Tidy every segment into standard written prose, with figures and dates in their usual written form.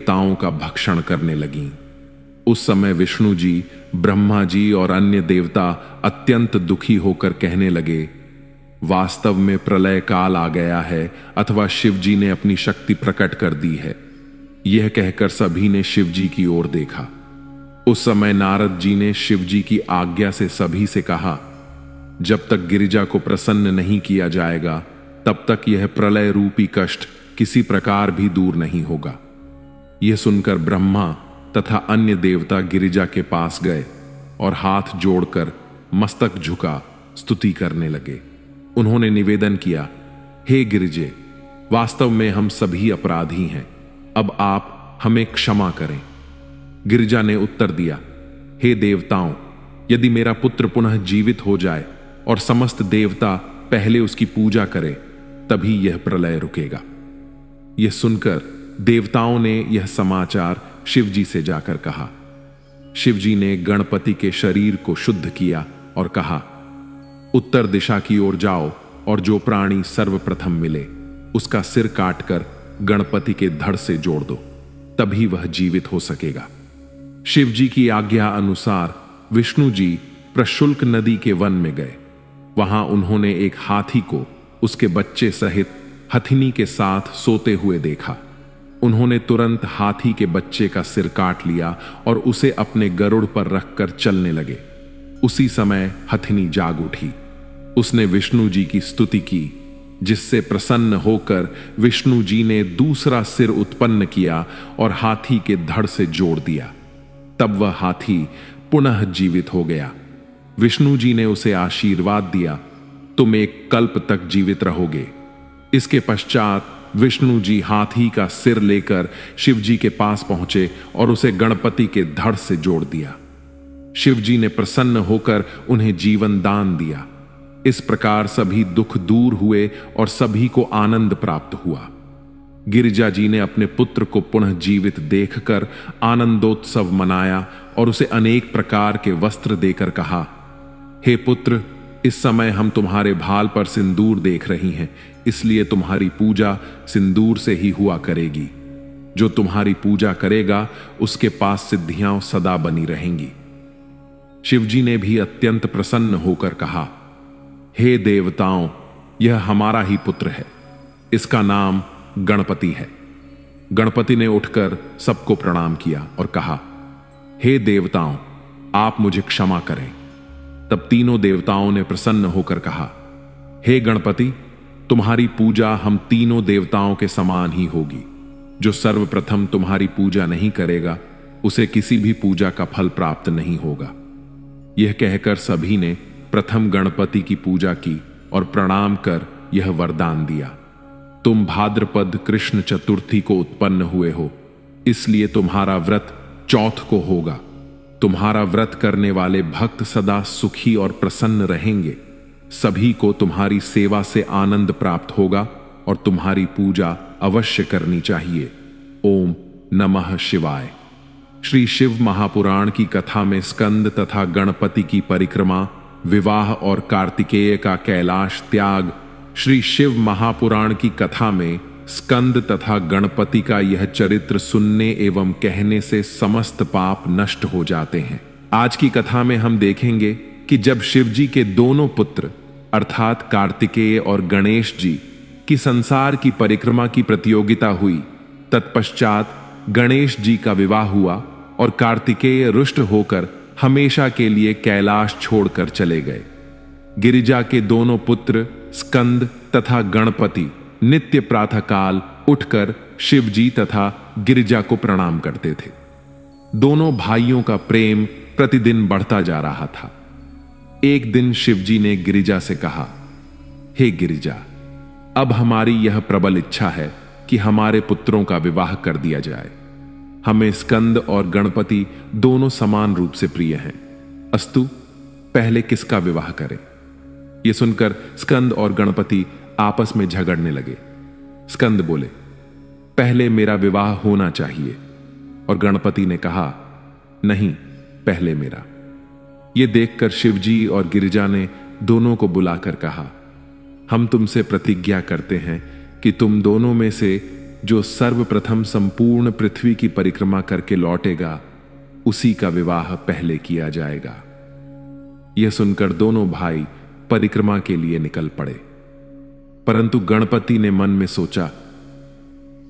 देवताओं का भक्षण करने लगीं। उस समय विष्णु जी, ब्रह्मा जी और अन्य देवता अत्यंत दुखी होकर कहने लगे, वास्तव में प्रलय काल आ गया है अथवा शिव जी ने अपनी शक्ति प्रकट कर दी है। यह कहकर सभी ने शिव जी की ओर देखा। उस समय नारद जी ने शिव जी की आज्ञा से सभी से कहा, जब तक गिरिजा को प्रसन्न नहीं किया जाएगा तब तक यह प्रलय रूपी कष्ट किसी प्रकार भी दूर नहीं होगा। यह सुनकर ब्रह्मा तथा अन्य देवता गिरिजा के पास गए और हाथ जोड़कर मस्तक झुका स्तुति करने लगे। उन्होंने निवेदन किया, हे गिरिजे, वास्तव में हम सभी अपराधी हैं, अब आप हमें क्षमा करें। गिरिजा ने उत्तर दिया, हे देवताओं, यदि मेरा पुत्र पुनः जीवित हो जाए और समस्त देवता पहले उसकी पूजा करें तभी यह प्रलय रुकेगा। यह सुनकर देवताओं ने यह समाचार शिव जी से जाकर कहा। शिव जी ने गणपति के शरीर को शुद्ध किया और कहा, उत्तर दिशा की ओर जाओ और जो प्राणी सर्वप्रथम मिले उसका सिर काटकर गणपति के धड़ से जोड़ दो, तभी वह जीवित हो सकेगा। शिव जी की आज्ञा अनुसार विष्णु जी प्रशुल्क नदी के वन में गए। वहां उन्होंने एक हाथी को उसके बच्चे सहित हथिनी के साथ सोते हुए देखा। उन्होंने तुरंत हाथी के बच्चे का सिर काट लिया और उसे अपने गरुड़ पर रखकर चलने लगे। उसी समय हथिनी जाग उठी। उसने विष्णु जी की स्तुति की, जिससे प्रसन्न होकर विष्णु जी ने दूसरा सिर उत्पन्न किया और हाथी के धड़ से जोड़ दिया। तब वह हाथी पुनः जीवित हो गया। विष्णु जी ने उसे आशीर्वाद दिया, तुम एक कल्प तक जीवित रहोगे। इसके पश्चात विष्णु जी हाथी का सिर लेकर शिव जी के पास पहुंचे और उसे गणपति के धड़ से जोड़ दिया। शिव जी ने प्रसन्न होकर उन्हें जीवन दान दिया। इस प्रकार सभी दुख दूर हुए और सभी को आनंद प्राप्त हुआ। गिरिजा जी ने अपने पुत्र को पुनः जीवित देखकर आनंदोत्सव मनाया और उसे अनेक प्रकार के वस्त्र देकर कहा, हे पुत्र, इस समय हम तुम्हारे भाल पर सिंदूर देख रही हैं, इसलिए तुम्हारी पूजा सिंदूर से ही हुआ करेगी। जो तुम्हारी पूजा करेगा उसके पास सिद्धियां सदा बनी रहेंगी। शिवजी ने भी अत्यंत प्रसन्न होकर कहा, हे देवताओं, यह हमारा ही पुत्र है, इसका नाम गणपति है। गणपति ने उठकर सबको प्रणाम किया और कहा, हे देवताओं, आप मुझे क्षमा करें। तब तीनों देवताओं ने प्रसन्न होकर कहा, हे गणपति, तुम्हारी पूजा हम तीनों देवताओं के समान ही होगी। जो सर्वप्रथम तुम्हारी पूजा नहीं करेगा उसे किसी भी पूजा का फल प्राप्त नहीं होगा। यह कहकर सभी ने प्रथम गणपति की पूजा की और प्रणाम कर यह वरदान दिया, तुम भाद्रपद कृष्ण चतुर्थी को उत्पन्न हुए हो, इसलिए तुम्हारा व्रत चौथ को होगा। तुम्हारा व्रत करने वाले भक्त सदा सुखी और प्रसन्न रहेंगे। सभी को तुम्हारी सेवा से आनंद प्राप्त होगा और तुम्हारी पूजा अवश्य करनी चाहिए। ओम नमः शिवाय। श्री शिव महापुराण की कथा में स्कंद तथा गणपति की परिक्रमा, विवाह और कार्तिकेय का कैलाश त्याग। श्री शिव महापुराण की कथा में स्कंद तथा गणपति का यह चरित्र सुनने एवं कहने से समस्त पाप नष्ट हो जाते हैं। आज की कथा में हम देखेंगे कि जब शिव जी के दोनों पुत्र अर्थात कार्तिकेय और गणेश जी की संसार की परिक्रमा की प्रतियोगिता हुई, तत्पश्चात गणेश जी का विवाह हुआ और कार्तिकेय रुष्ट होकर हमेशा के लिए कैलाश छोड़कर चले गए। गिरिजा के दोनों पुत्र स्कंद तथा गणपति नित्य प्रातःकाल उठकर शिव जी तथा गिरिजा को प्रणाम करते थे। दोनों भाइयों का प्रेम प्रतिदिन बढ़ता जा रहा था। एक दिन शिव जी ने गिरिजा से कहा, हे गिरिजा, अब हमारी यह प्रबल इच्छा है कि हमारे पुत्रों का विवाह कर दिया जाए। हमें स्कंद और गणपति दोनों समान रूप से प्रिय हैं। अस्तु, पहले किसका विवाह करें? यह सुनकर स्कंद और गणपति आपस में झगड़ने लगे। स्कंद बोले, पहले मेरा विवाह होना चाहिए, और गणपति ने कहा, नहीं, पहले मेरा। यह देखकर शिवजी और गिरिजा ने दोनों को बुलाकर कहा, हम तुमसे प्रतिज्ञा करते हैं कि तुम दोनों में से जो सर्वप्रथम संपूर्ण पृथ्वी की परिक्रमा करके लौटेगा, उसी का विवाह पहले किया जाएगा। यह सुनकर दोनों भाई परिक्रमा के लिए निकल पड़े। परंतु गणपति ने मन में सोचा,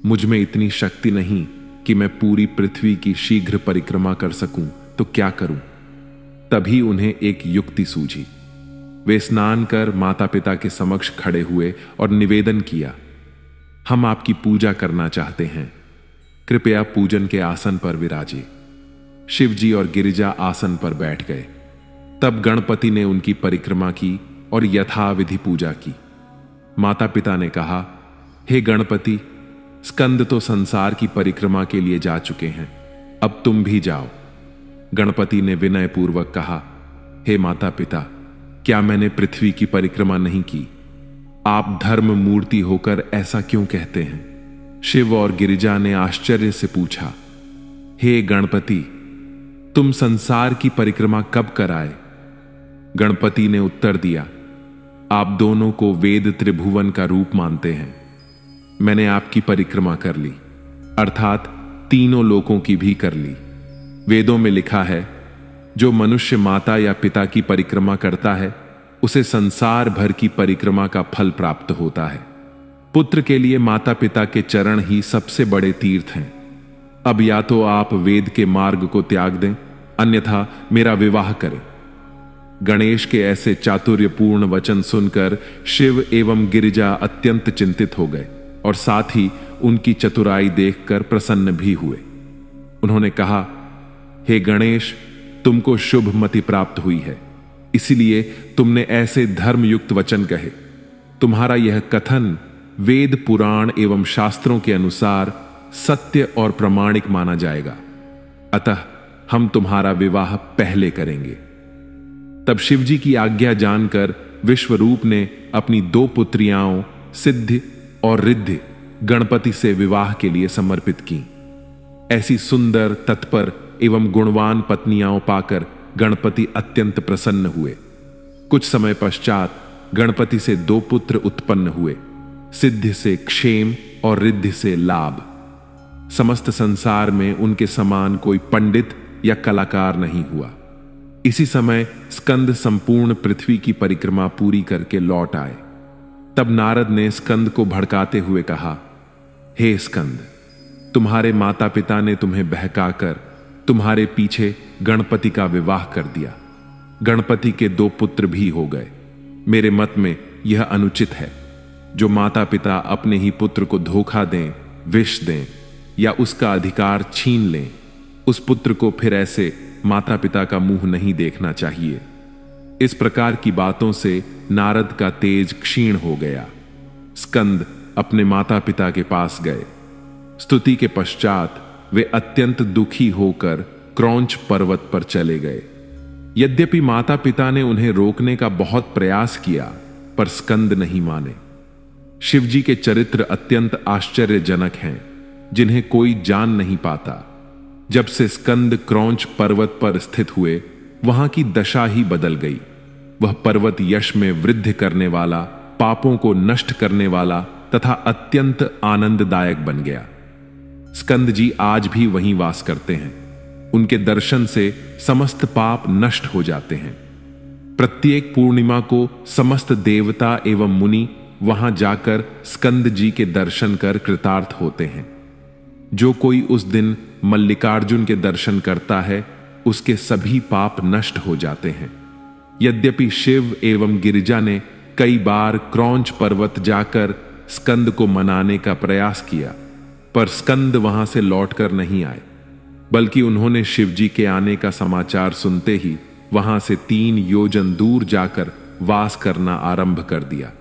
मुझ में इतनी शक्ति नहीं कि मैं पूरी पृथ्वी की शीघ्र परिक्रमा कर सकूं, तो क्या करूं? तभी उन्हें एक युक्ति सूझी। वे स्नान कर माता पिता के समक्ष खड़े हुए और निवेदन किया, हम आपकी पूजा करना चाहते हैं, कृपया पूजन के आसन पर विराजिए। शिवजी और गिरिजा आसन पर बैठ गए। तब गणपति ने उनकी परिक्रमा की और यथाविधि पूजा की। माता पिता ने कहा, हे गणपति, स्कंद तो संसार की परिक्रमा के लिए जा चुके हैं, अब तुम भी जाओ। गणपति ने विनय पूर्वक कहा, हे माता पिता, क्या मैंने पृथ्वी की परिक्रमा नहीं की? आप धर्म मूर्ति होकर ऐसा क्यों कहते हैं? शिव और गिरिजा ने आश्चर्य से पूछा, हे गणपति, तुम संसार की परिक्रमा कब कराए? गणपति ने उत्तर दिया, आप दोनों को वेद त्रिभुवन का रूप मानते हैं। मैंने आपकी परिक्रमा कर ली, अर्थात तीनों लोकों की भी कर ली। वेदों में लिखा है, जो मनुष्य माता या पिता की परिक्रमा करता है, उसे संसार भर की परिक्रमा का फल प्राप्त होता है। पुत्र के लिए माता पिता के चरण ही सबसे बड़े तीर्थ हैं। अब या तो आप वेद के मार्ग को त्याग दें, अन्यथा मेरा विवाह करें। गणेश के ऐसे चातुर्यपूर्ण वचन सुनकर शिव एवं गिरिजा अत्यंत चिंतित हो गए और साथ ही उनकी चतुराई देखकर प्रसन्न भी हुए। उन्होंने कहा, हे गणेश, तुमको शुभ मति प्राप्त हुई है, इसलिए तुमने ऐसे धर्मयुक्त वचन कहे। तुम्हारा यह कथन वेद पुराण एवं शास्त्रों के अनुसार सत्य और प्रामाणिक माना जाएगा, अतः हम तुम्हारा विवाह पहले करेंगे। तब शिवजी की आज्ञा जानकर विश्वरूप ने अपनी 2 पुत्रियाओं सिद्धि और रिद्धि गणपति से विवाह के लिए समर्पित की। ऐसी सुंदर, तत्पर एवं गुणवान पत्नियां पाकर गणपति अत्यंत प्रसन्न हुए। कुछ समय पश्चात गणपति से 2 पुत्र उत्पन्न हुए, सिद्धि से क्षेम और रिद्धि से लाभ। समस्त संसार में उनके समान कोई पंडित या कलाकार नहीं हुआ। इसी समय स्कंद संपूर्ण पृथ्वी की परिक्रमा पूरी करके लौट आए। तब नारद ने स्कंद को भड़काते हुए कहा, हे स्कंद, तुम्हारे माता पिता ने तुम्हें बहकाकर तुम्हारे पीछे गणपति का विवाह कर दिया। गणपति के 2 पुत्र भी हो गए। मेरे मत में यह अनुचित है। जो माता पिता अपने ही पुत्र को धोखा दें, विष दें या उसका अधिकार छीन लें, उस पुत्र को फिर ऐसे माता पिता का मुंह नहीं देखना चाहिए। इस प्रकार की बातों से नारद का तेज क्षीण हो गया। स्कंद अपने माता पिता के पास गए। स्तुति के पश्चात वे अत्यंत दुखी होकर क्रौंच पर्वत पर चले गए। यद्यपि माता पिता ने उन्हें रोकने का बहुत प्रयास किया, पर स्कंद नहीं माने। शिवजी के चरित्र अत्यंत आश्चर्यजनक हैं, जिन्हें कोई जान नहीं पाता। जब से स्कंद क्रौंच पर्वत पर स्थित हुए, वहां की दशा ही बदल गई। वह पर्वत यश में वृद्धि करने वाला, पापों को नष्ट करने वाला तथा अत्यंत आनंददायक बन गया। स्कंद जी आज भी वहीं वास करते हैं। उनके दर्शन से समस्त पाप नष्ट हो जाते हैं। प्रत्येक पूर्णिमा को समस्त देवता एवं मुनि वहां जाकर स्कंद जी के दर्शन कर कृतार्थ होते हैं। जो कोई उस दिन मल्लिकार्जुन के दर्शन करता है, उसके सभी पाप नष्ट हो जाते हैं। यद्यपि शिव एवं गिरिजा ने कई बार क्रौंच पर्वत जाकर स्कंद को मनाने का प्रयास किया, पर स्कंद वहां से लौटकर नहीं आए, बल्कि उन्होंने शिवजी के आने का समाचार सुनते ही वहां से 3 योजन दूर जाकर वास करना आरंभ कर दिया।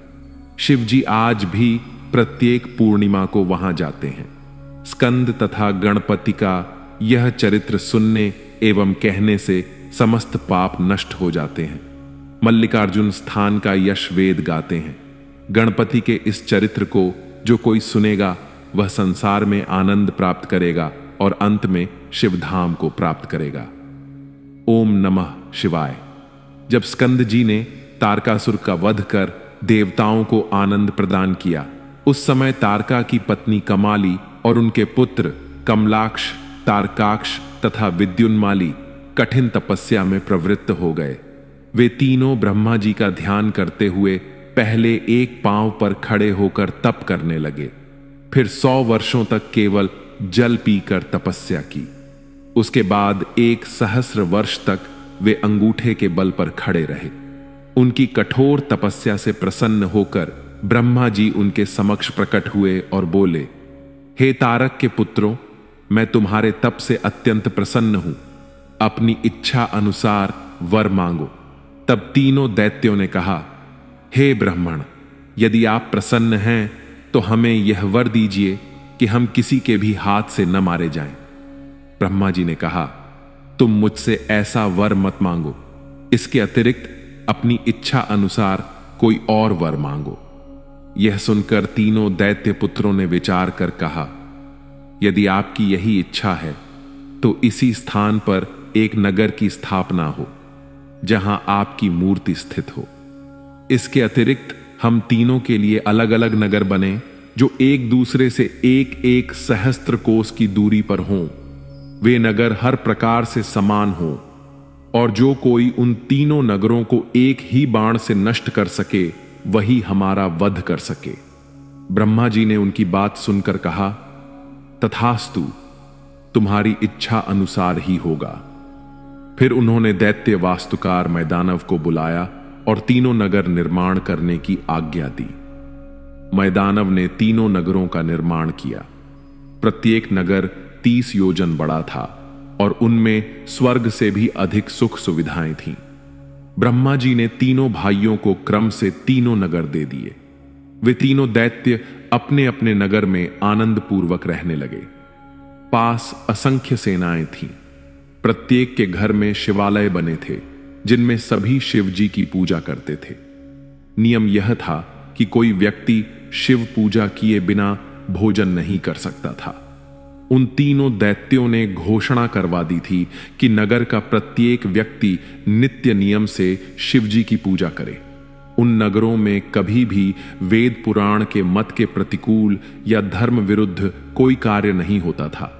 शिवजी आज भी प्रत्येक पूर्णिमा को वहां जाते हैं। स्कंद तथा गणपति का यह चरित्र सुनने एवं कहने से समस्त पाप नष्ट हो जाते हैं। मल्लिकार्जुन स्थान का यश वेद गाते हैं। गणपति के इस चरित्र को जो कोई सुनेगा, वह संसार में आनंद प्राप्त करेगा और अंत में शिवधाम को प्राप्त करेगा। ओम नमः शिवाय। जब स्कंद जी ने तारकासुर का वध कर देवताओं को आनंद प्रदान किया, उस समय तारका की पत्नी कमाली और उनके पुत्र कमलाक्ष, तारकाक्ष तथा विद्युन्माली कठिन तपस्या में प्रवृत्त हो गए। वे तीनों ब्रह्मा जी का ध्यान करते हुए पहले एक पांव पर खड़े होकर तप करने लगे, फिर 100 वर्षों तक केवल जल पीकर तपस्या की। उसके बाद 1 सहस्र वर्ष तक वे अंगूठे के बल पर खड़े रहे। उनकी कठोर तपस्या से प्रसन्न होकर ब्रह्मा जी उनके समक्ष प्रकट हुए और बोले, हे तारक के पुत्रों, मैं तुम्हारे तप से अत्यंत प्रसन्न हूं। अपनी इच्छा अनुसार वर मांगो। तब तीनों दैत्यों ने कहा, हे ब्राह्मण, यदि आप प्रसन्न हैं तो हमें यह वर दीजिए कि हम किसी के भी हाथ से न मारे जाएं। ब्रह्मा जी ने कहा, तुम मुझसे ऐसा वर मत मांगो, इसके अतिरिक्त अपनी इच्छा अनुसार कोई और वर मांगो। यह सुनकर तीनों दैत्य पुत्रों ने विचार कर कहा, यदि आपकी यही इच्छा है तो इसी स्थान पर एक नगर की स्थापना हो जहां आपकी मूर्ति स्थित हो। इसके अतिरिक्त हम तीनों के लिए अलग अलग नगर बने जो एक दूसरे से 1-1 सहस्त्र कोस की दूरी पर हों। वे नगर हर प्रकार से समान हों और जो कोई उन तीनों नगरों को एक ही बाण से नष्ट कर सके वही हमारा वध कर सके। ब्रह्मा जी ने उनकी बात सुनकर कहा, तथास्तु, तुम्हारी इच्छा अनुसार ही होगा। फिर उन्होंने दैत्य वास्तुकार मैदानव को बुलाया और तीनों नगर निर्माण करने की आज्ञा दी। मैदानव ने तीनों नगरों का निर्माण किया। प्रत्येक नगर 30 योजन बड़ा था और उनमें स्वर्ग से भी अधिक सुख सुविधाएं थीं। ब्रह्मा जी ने तीनों भाइयों को क्रम से तीनों नगर दे दिए। वे तीनों दैत्य अपने अपने नगर में आनंद पूर्वक रहने लगे। पास असंख्य सेनाएं थीं। प्रत्येक के घर में शिवालय बने थे जिनमें सभी शिव जी की पूजा करते थे। नियम यह था कि कोई व्यक्ति शिव पूजा किए बिना भोजन नहीं कर सकता था। उन तीनों दैत्यों ने घोषणा करवा दी थी कि नगर का प्रत्येक व्यक्ति नित्य नियम से शिव जी की पूजा करे। उन नगरों में कभी भी वेद पुराण के मत के प्रतिकूल या धर्म विरुद्ध कोई कार्य नहीं होता था।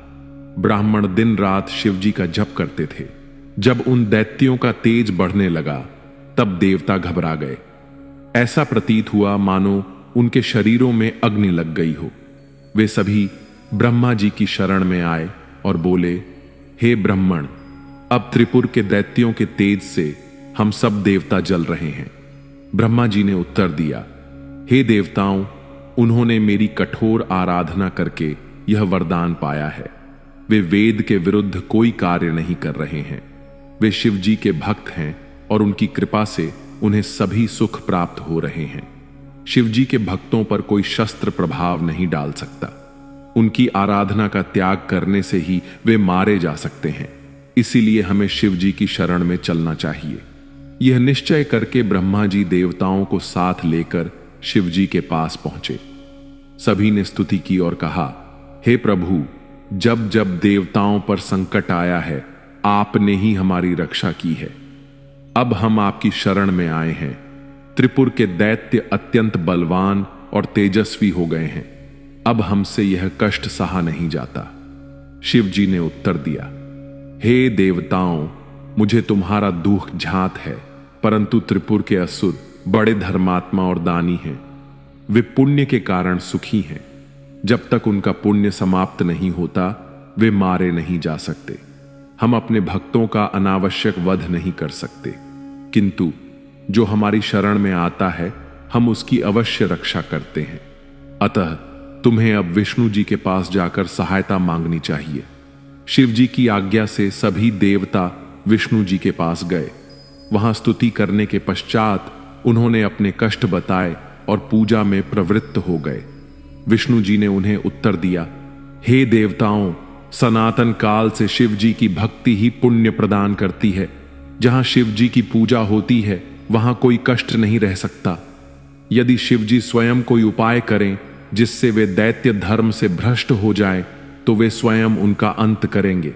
ब्राह्मण दिन रात शिव जी का जप करते थे। जब उन दैत्यों का तेज बढ़ने लगा तब देवता घबरा गए। ऐसा प्रतीत हुआ मानो उनके शरीरों में अग्नि लग गई हो। वे सभी ब्रह्मा जी की शरण में आए और बोले, हे ब्राह्मण, अब त्रिपुर के दैत्यों के तेज से हम सब देवता जल रहे हैं। ब्रह्मा जी ने उत्तर दिया, हे देवताओं, उन्होंने मेरी कठोर आराधना करके यह वरदान पाया है। वे वेद के विरुद्ध कोई कार्य नहीं कर रहे हैं। वे शिव जी के भक्त हैं और उनकी कृपा से उन्हें सभी सुख प्राप्त हो रहे हैं। शिव जी के भक्तों पर कोई शस्त्र प्रभाव नहीं डाल सकता। उनकी आराधना का त्याग करने से ही वे मारे जा सकते हैं। इसीलिए हमें शिव जी की शरण में चलना चाहिए। यह निश्चय करके ब्रह्मा जी देवताओं को साथ लेकर शिव जी के पास पहुंचे। सभी ने स्तुति की और कहा, हे प्रभु, जब जब देवताओं पर संकट आया है आपने ही हमारी रक्षा की है। अब हम आपकी शरण में आए हैं। त्रिपुर के दैत्य अत्यंत बलवान और तेजस्वी हो गए हैं। अब हमसे यह कष्ट सहा नहीं जाता। शिव जी ने उत्तर दिया, हे देवताओं, मुझे तुम्हारा दुख झांत है, परंतु त्रिपुर के असुर बड़े धर्मात्मा और दानी हैं। वे पुण्य के कारण सुखी हैं। जब तक उनका पुण्य समाप्त नहीं होता वे मारे नहीं जा सकते। हम अपने भक्तों का अनावश्यक वध नहीं कर सकते, किंतु जो हमारी शरण में आता है हम उसकी अवश्य रक्षा करते हैं। अतः तुम्हें अब विष्णु जी के पास जाकर सहायता मांगनी चाहिए। शिव जी की आज्ञा से सभी देवता विष्णु जी के पास गए। वहां स्तुति करने के पश्चात उन्होंने अपने कष्ट बताए और पूजा में प्रवृत्त हो गए। विष्णु जी ने उन्हें उत्तर दिया, हे देवताओं, सनातन काल से शिव जी की भक्ति ही पुण्य प्रदान करती है। जहां शिव जी की पूजा होती है वहां कोई कष्ट नहीं रह सकता। यदि शिव जी स्वयं कोई उपाय करें जिससे वे दैत्य धर्म से भ्रष्ट हो जाएं, तो वे स्वयं उनका अंत करेंगे।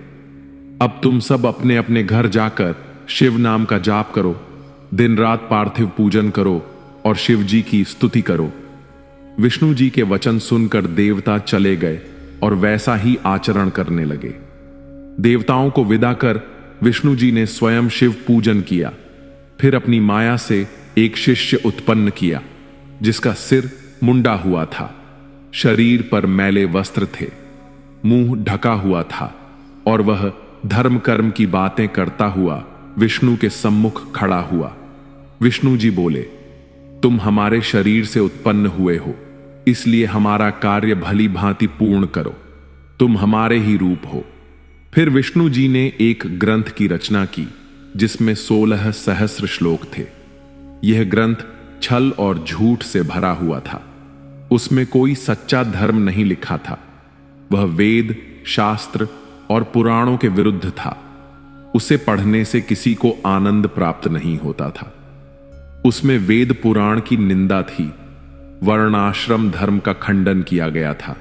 अब तुम सब अपने अपने घर जाकर शिव नाम का जाप करो, दिन रात पार्थिव पूजन करो और शिव जी की स्तुति करो। विष्णु जी के वचन सुनकर देवता चले गए और वैसा ही आचरण करने लगे। देवताओं को विदा कर विष्णु जी ने स्वयं शिव पूजन किया। फिर अपनी माया से एक शिष्य उत्पन्न किया जिसका सिर मुंडा हुआ था, शरीर पर मैले वस्त्र थे, मुंह ढका हुआ था और वह धर्म कर्म की बातें करता हुआ विष्णु के सम्मुख खड़ा हुआ। विष्णु जी बोले, तुम हमारे शरीर से उत्पन्न हुए हो, इसलिए हमारा कार्य भली भांति पूर्ण करो, तुम हमारे ही रूप हो। फिर विष्णु जी ने एक ग्रंथ की रचना की जिसमें 16 सहस्र श्लोक थे। यह ग्रंथ छल और झूठ से भरा हुआ था। उसमें कोई सच्चा धर्म नहीं लिखा था। वह वेद, शास्त्र और पुराणों के विरुद्ध था। उसे पढ़ने से किसी को आनंद प्राप्त नहीं होता था। उसमें वेद पुराण की निंदा थी, वर्णाश्रम धर्म का खंडन किया गया था।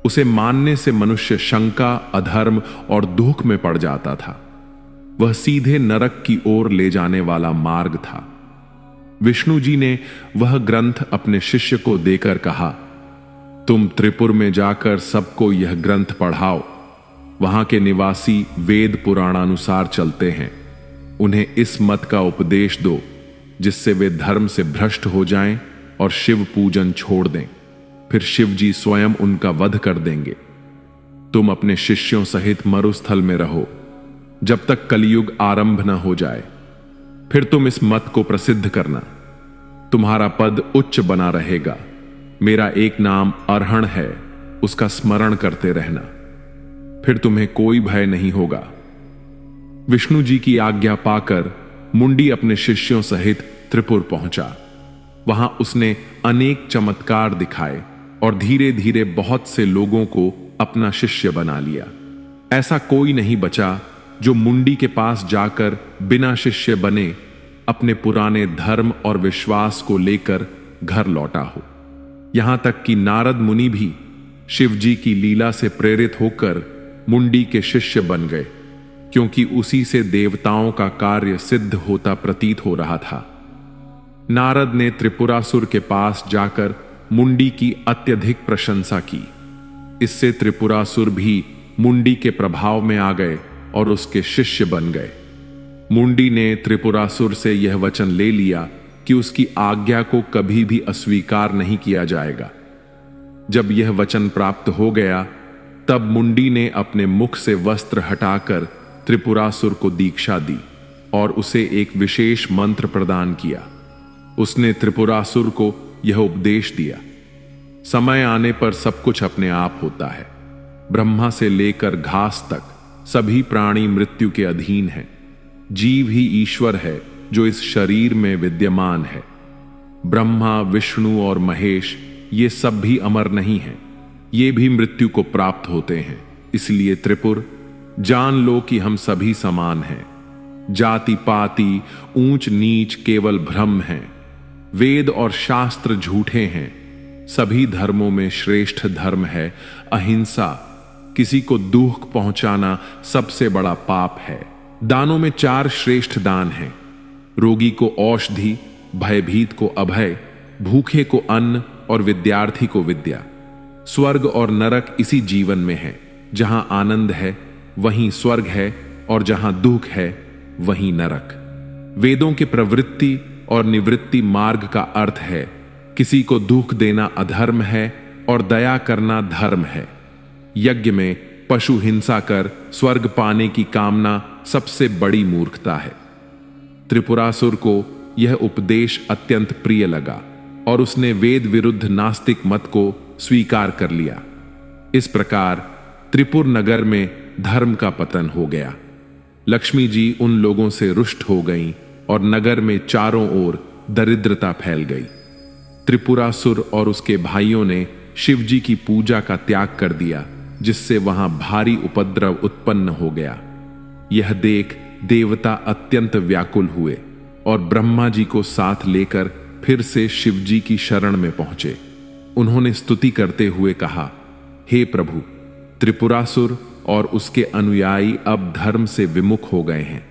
उसे मानने से मनुष्य शंका, अधर्म और दुख में पड़ जाता था। वह सीधे नरक की ओर ले जाने वाला मार्ग था। विष्णु जी ने वह ग्रंथ अपने शिष्य को देकर कहा, तुम त्रिपुर में जाकर सबको यह ग्रंथ पढ़ाओ। वहां के निवासी वेद पुराणानुसार चलते हैं। उन्हें इस मत का उपदेश दो जिससे वे धर्म से भ्रष्ट हो जाएं और शिव पूजन छोड़ दें। फिर शिव जी स्वयं उनका वध कर देंगे। तुम अपने शिष्यों सहित मरुस्थल में रहो जब तक कलयुग आरंभ न हो जाए। फिर तुम इस मत को प्रसिद्ध करना। तुम्हारा पद उच्च बना रहेगा। मेरा एक नाम अर्हण है, उसका स्मरण करते रहना। फिर तुम्हें कोई भय नहीं होगा। विष्णु जी की आज्ञा पाकर मुंडी अपने शिष्यों सहित त्रिपुर पहुंचा। वहां उसने अनेक चमत्कार दिखाए और धीरे धीरे बहुत से लोगों को अपना शिष्य बना लिया। ऐसा कोई नहीं बचा जो मुंडी के पास जाकर बिना शिष्य बने अपने पुराने धर्म और विश्वास को लेकर घर लौटा हो। यहां तक कि नारद मुनि भी शिव जी की लीला से प्रेरित होकर मुंडी के शिष्य बन गए, क्योंकि उसी से देवताओं का कार्य सिद्ध होता प्रतीत हो रहा था। नारद ने त्रिपुरासुर के पास जाकर मुंडी की अत्यधिक प्रशंसा की। इससे त्रिपुरासुर भी मुंडी के प्रभाव में आ गए और उसके शिष्य बन गए। मुंडी ने त्रिपुरासुर से यह वचन ले लिया कि उसकी आज्ञा को कभी भी अस्वीकार नहीं किया जाएगा। जब यह वचन प्राप्त हो गया तब मुंडी ने अपने मुख से वस्त्र हटाकर त्रिपुरासुर को दीक्षा दी और उसे एक विशेष मंत्र प्रदान किया। उसने त्रिपुरासुर को यह उपदेश दिया, समय आने पर सब कुछ अपने आप होता है। ब्रह्मा से लेकर घास तक सभी प्राणी मृत्यु के अधीन हैं। जीव ही ईश्वर है जो इस शरीर में विद्यमान है। ब्रह्मा, विष्णु और महेश ये सब भी अमर नहीं हैं। ये भी मृत्यु को प्राप्त होते हैं। इसलिए त्रिपुर, जान लो कि हम सभी समान हैं। जाति पाति, ऊंच नीच केवल भ्रम है। वेद और शास्त्र झूठे हैं। सभी धर्मों में श्रेष्ठ धर्म है अहिंसा। किसी को दुख पहुंचाना सबसे बड़ा पाप है। दानों में 4 श्रेष्ठ दान हैं। रोगी को औषधि, भयभीत को अभय, भूखे को अन्न और विद्यार्थी को विद्या। स्वर्ग और नरक इसी जीवन में है। जहां आनंद है वहीं स्वर्ग है और जहां दुख है वहीं नरक। वेदों की प्रवृत्ति और निवृत्ति मार्ग का अर्थ है किसी को दुख देना अधर्म है और दया करना धर्म है। यज्ञ में पशु हिंसा कर स्वर्ग पाने की कामना सबसे बड़ी मूर्खता है। त्रिपुरासुर को यह उपदेश अत्यंत प्रिय लगा और उसने वेद विरुद्ध नास्तिक मत को स्वीकार कर लिया। इस प्रकार त्रिपुर नगर में धर्म का पतन हो गया। लक्ष्मी जी उन लोगों से रुष्ट हो गईं और नगर में चारों ओर दरिद्रता फैल गई। त्रिपुरासुर और उसके भाइयों ने शिव जी की पूजा का त्याग कर दिया, जिससे वहां भारी उपद्रव उत्पन्न हो गया। यह देख देवता अत्यंत व्याकुल हुए और ब्रह्मा जी को साथ लेकर फिर से शिव जी की शरण में पहुंचे। उन्होंने स्तुति करते हुए कहा, हे प्रभु, त्रिपुरासुर और उसके अनुयायी अब धर्म से विमुख हो गए हैं,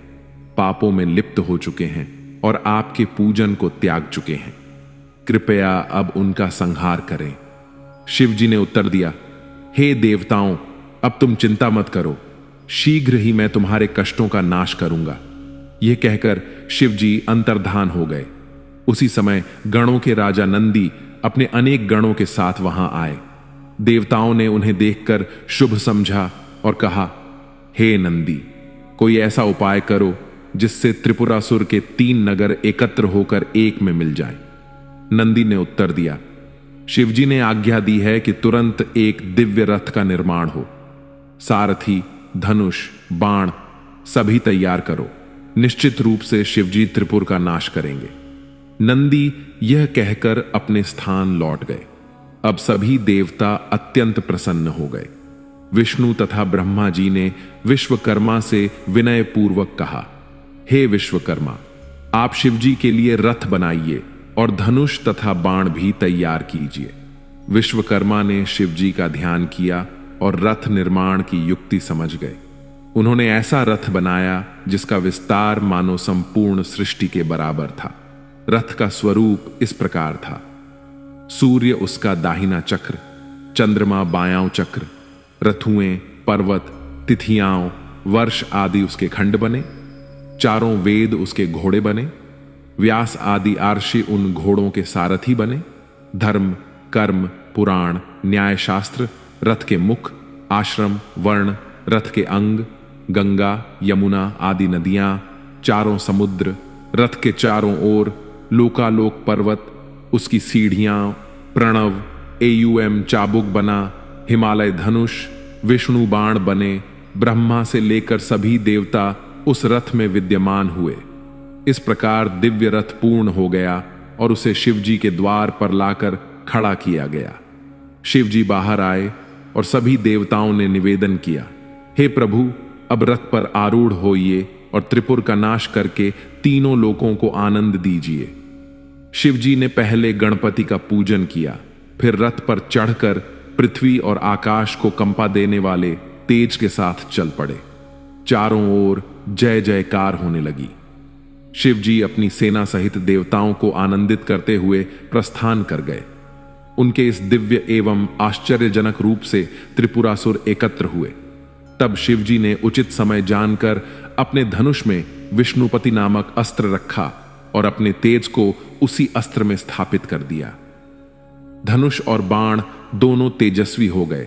पापों में लिप्त हो चुके हैं और आपके पूजन को त्याग चुके हैं। कृपया अब उनका संहार करें। शिव जी ने उत्तर दिया, हे देवताओं, अब तुम चिंता मत करो, शीघ्र ही मैं तुम्हारे कष्टों का नाश करूंगा। यह कहकर शिव जी अंतर्धान हो गए। उसी समय गणों के राजा नंदी अपने अनेक गणों के साथ वहां आए। देवताओं ने उन्हें देखकर शुभ समझा और कहा, हे नंदी, कोई ऐसा उपाय करो जिससे त्रिपुरासुर के 3 नगर एकत्र होकर एक में मिल जाएं। नंदी ने उत्तर दिया, शिवजी ने आज्ञा दी है कि तुरंत एक दिव्य रथ का निर्माण हो। सारथी, धनुष, बाण सभी तैयार करो। निश्चित रूप से शिवजी त्रिपुर का नाश करेंगे। नंदी यह कहकर अपने स्थान लौट गए। अब सभी देवता अत्यंत प्रसन्न हो गए। विष्णु तथा ब्रह्मा जी ने विश्वकर्मा से विनय पूर्वक कहा, हे विश्वकर्मा, आप शिवजी के लिए रथ बनाइए और धनुष तथा बाण भी तैयार कीजिए। विश्वकर्मा ने शिवजी का ध्यान किया और रथ निर्माण की युक्ति समझ गए। उन्होंने ऐसा रथ बनाया जिसका विस्तार मानो संपूर्ण सृष्टि के बराबर था। रथ का स्वरूप इस प्रकार था, सूर्य उसका दाहिना चक्र, चंद्रमा बायां चक्र, रथुएं, पर्वत, तिथियां, वर्ष आदि उसके खंड बने, चारों वेद उसके घोड़े बने, व्यास आदि आर्षि उन घोड़ों के सारथी बने, धर्म, कर्म, पुराण, न्याय शास्त्र रथ के मुख, आश्रम, वर्ण रथ के अंग, गंगा, यमुना आदि नदियां, चारों समुद्र रथ के चारों ओर, लोकालोक पर्वत उसकी सीढ़ियां, प्रणव, एयूएम चाबुक बना, हिमालय धनुष, विष्णु बाण बने। ब्रह्मा से लेकर सभी देवता उस रथ में विद्यमान हुए। इस प्रकार दिव्य रथ पूर्ण हो गया और उसे शिवजी के द्वार पर लाकर खड़ा किया गया। शिवजी बाहर आए और सभी देवताओं ने निवेदन किया, हे प्रभु, अब रथ पर आरूढ़ होइए और त्रिपुर का नाश करके तीनों लोकों को आनंद दीजिए। शिवजी ने पहले गणपति का पूजन किया, फिर रथ पर चढ़कर पृथ्वी और आकाश को कंपा देने वाले तेज के साथ चल पड़े। चारों ओर जय जयकार होने लगी। शिवजी अपनी सेना सहित देवताओं को आनंदित करते हुए प्रस्थान कर गए। उनके इस दिव्य एवं आश्चर्यजनक रूप से त्रिपुरासुर एकत्र हुए। तब शिवजी ने उचित समय जानकर अपने धनुष में विष्णुपति नामक अस्त्र रखा और अपने तेज को उसी अस्त्र में स्थापित कर दिया। धनुष और बाण दोनों तेजस्वी हो गए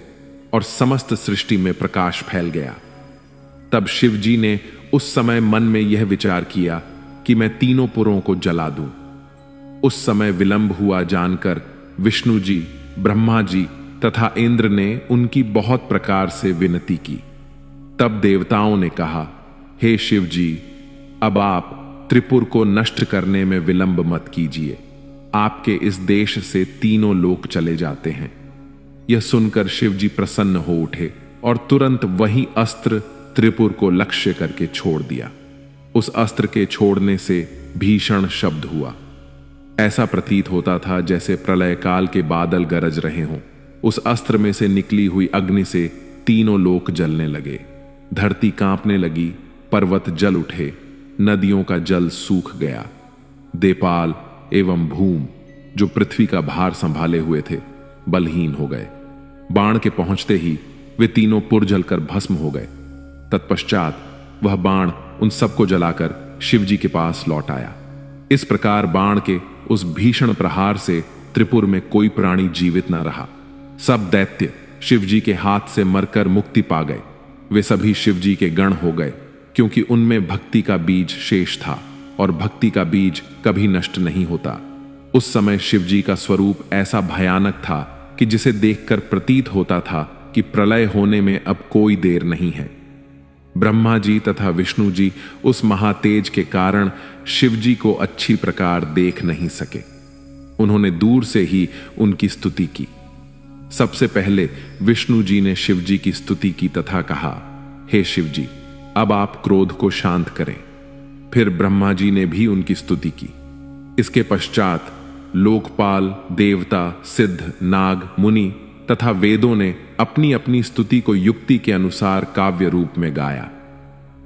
और समस्त सृष्टि में प्रकाश फैल गया। तब शिवजी ने उस समय मन में यह विचार किया कि मैं तीनों पुरों को जला दूं। उस समय विलंब हुआ जानकर विष्णु जी, ब्रह्मा जी तथा इंद्र ने उनकी बहुत प्रकार से विनती की। तब देवताओं ने कहा, हे शिव जी, अब आप त्रिपुर को नष्ट करने में विलंब मत कीजिए। आपके इस देश से तीनों लोक चले जाते हैं। यह सुनकर शिव जी प्रसन्न हो उठे और तुरंत वही अस्त्र त्रिपुर को लक्ष्य करके छोड़ दिया। उस अस्त्र के छोड़ने से भीषण शब्द हुआ। ऐसा प्रतीत होता था जैसे प्रलय काल के बादल गरज रहे हों। उस अस्त्र में से निकली हुई अग्नि से तीनों लोक जलने लगे। धरती कांपने लगी, पर्वत जल उठे, नदियों का जल सूख गया। देपाल एवं भूम, जो पृथ्वी का भार संभाले हुए थे, बलहीन हो गए। बाण के पहुंचते ही वे तीनों पुर जलकर भस्म हो गए। तत्पश्चात वह बाण उन सबको जलाकर शिवजी के पास लौट आया। इस प्रकार बाण के उस भीषण प्रहार से त्रिपुर में कोई प्राणी जीवित न रहा। सब दैत्य शिवजी के हाथ से मरकर मुक्ति पा गए। वे सभी शिवजी के गण हो गए, क्योंकि उनमें भक्ति का बीज शेष था और भक्ति का बीज कभी नष्ट नहीं होता। उस समय शिवजी का स्वरूप ऐसा भयानक था कि जिसे देखकर प्रतीत होता था कि प्रलय होने में अब कोई देर नहीं है। ब्रह्मा जी तथा विष्णु जी उस महातेज के कारण शिवजी को अच्छी प्रकार देख नहीं सके। उन्होंने दूर से ही उनकी स्तुति की। सबसे पहले विष्णु जी ने शिवजी की स्तुति की तथा कहा, हे शिवजी, अब आप क्रोध को शांत करें। फिर ब्रह्मा जी ने भी उनकी स्तुति की। इसके पश्चात लोकपाल, देवता, सिद्ध, नाग, मुनि तथा वेदों ने अपनी अपनी स्तुति को युक्ति के अनुसार काव्य रूप में गाया।